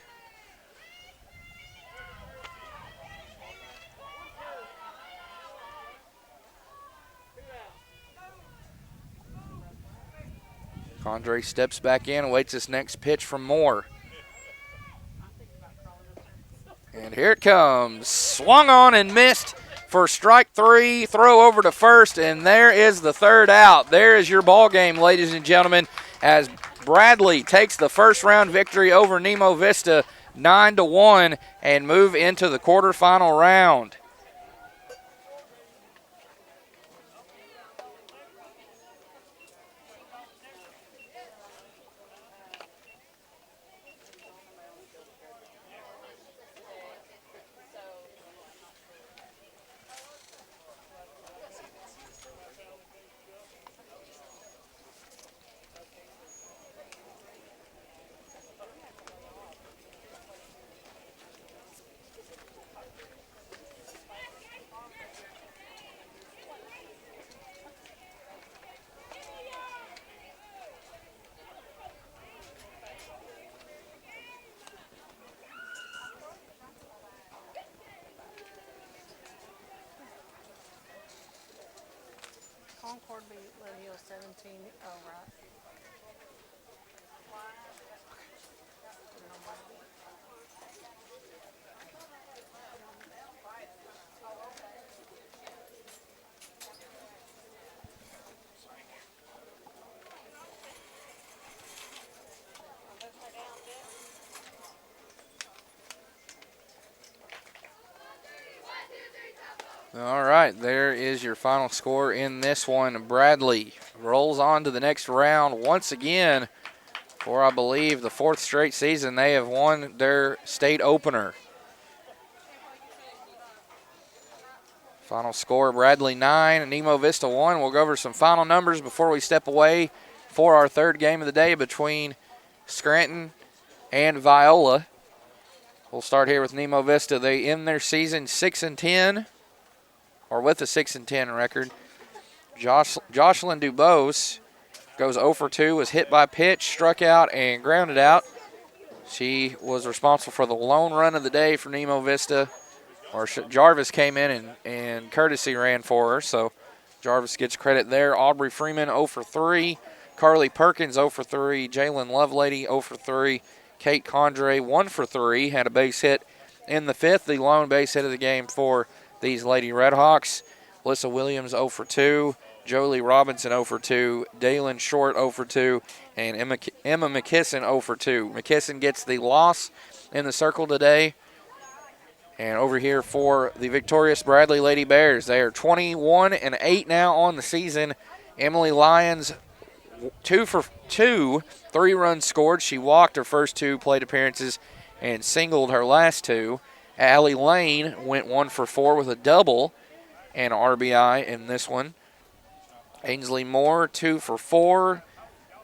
Condre steps back in and waits this next pitch from Moore. And here it comes. Swung on and missed for strike 3. Throw over to first, and there is the third out. There is your ball game, ladies and gentlemen, as Bradley takes the first round victory over Nemo Vista 9-1 and move into the quarterfinal round. Concord beat Lynn Hill 17-0, right? All right, there is your final score in this one. Bradley rolls on to the next round once again for, I believe, the 4th straight season. They have won their state opener. Final score, Bradley 9, Nemo Vista 1. We'll go over some final numbers before we step away for our 3rd game of the day between Scranton and Viola. We'll start here with Nemo Vista. They end their season 6-10, or with a 6-10 record. Jocelyn Dubose goes 0 for 2, was hit by pitch, struck out, and grounded out. She was responsible for the lone run of the day for Nemo Vista. Jarvis came in and courtesy ran for her, so Jarvis gets credit there. Aubrey Freeman 0 for 3. Carly Perkins 0 for 3. Jalen Lovelady 0 for 3. Kate Condre 1 for 3. Had a base hit in the 5th, the lone base hit of the game for these Lady Redhawks. Alyssa Williams 0 for 2. Jolie Robinson 0 for 2. Dalen Short 0 for 2. And Emma McKisson 0 for 2. McKisson gets the loss in the circle today. And over here for the victorious Bradley Lady Bears, they are 21-8 now on the season. Emily Lyons, 2 for 2, 3 runs scored. She walked her first 2 plate appearances and singled her last 2. Allie Lane went 1 for 4 with a double and an RBI in this one. Ainsley Moore, 2 for 4,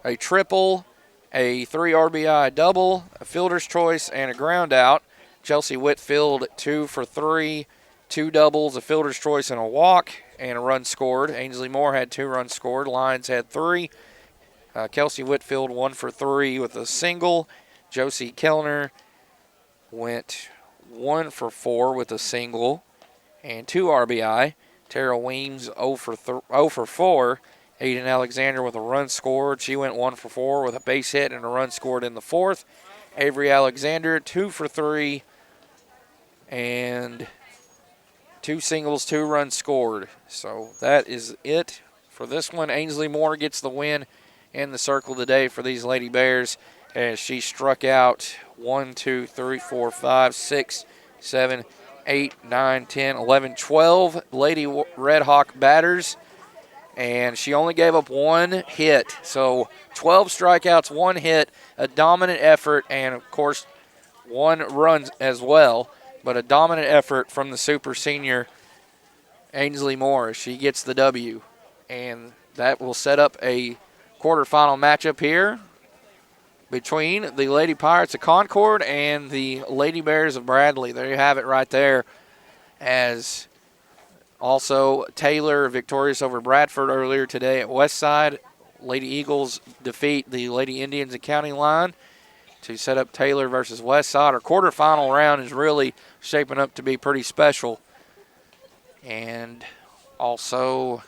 a triple, a 3 RBI double, a fielder's choice, and a ground out. Chelsea Whitfield, 2 for 3, 2 doubles, a fielder's choice, and a walk, and a run scored. Ainsley Moore had 2 runs scored. Lyons had 3. Kelsey Whitfield, 1 for 3 with a single. Josie Kellner went 1 for 4 with a single and 2 RBI. Tara Weems, 0 for 4. Aiden Alexander with a run scored. She went 1 for 4 with a base hit and a run scored in the 4th. Avery Alexander, 2 for 3. And 2 singles, 2 runs scored. So that is it for this one. Ainsley Moore gets the win in the circle today for these Lady Bears as she struck out 1, 2, 3, 4, 5, 6, 7, 8, 9, 10, 11, 12 Lady Red Hawk batters. And she only gave up 1 hit. So 12 strikeouts, 1 hit, a dominant effort, and, of course, 1 run as well. But a dominant effort from the super senior Ainsley Moore. She gets the W. And that will set up a quarterfinal matchup here between the Lady Pirates of Concord and the Lady Bears of Bradley. There you have it right there. As also Taylor victorious over Bradford earlier today at Westside. Lady Eagles defeat the Lady Indians at County Line to set up Taylor versus Westside. Our quarterfinal round is really shaping up to be pretty special. And also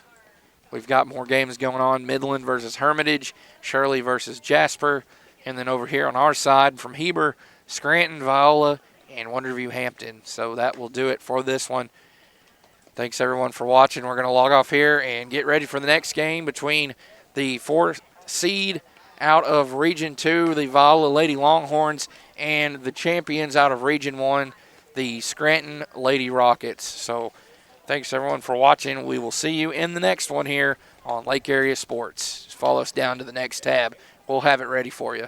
we've got more games going on. Midland versus Hermitage, Shirley versus Jasper. And then over here on our side from Heber, Scranton, Viola, and Wonderview Hampton. So that will do it for this one. Thanks, everyone, for watching. We're going to log off here and get ready for the next game between the 4th seed out of Region 2, the Viola Lady Longhorns, and the champions out of Region 1, the Scranton Lady Rockets. So thanks, everyone, for watching. We will see you in the next one here on Lake Area Sports. Just follow us down to the next tab. We'll have it ready for you.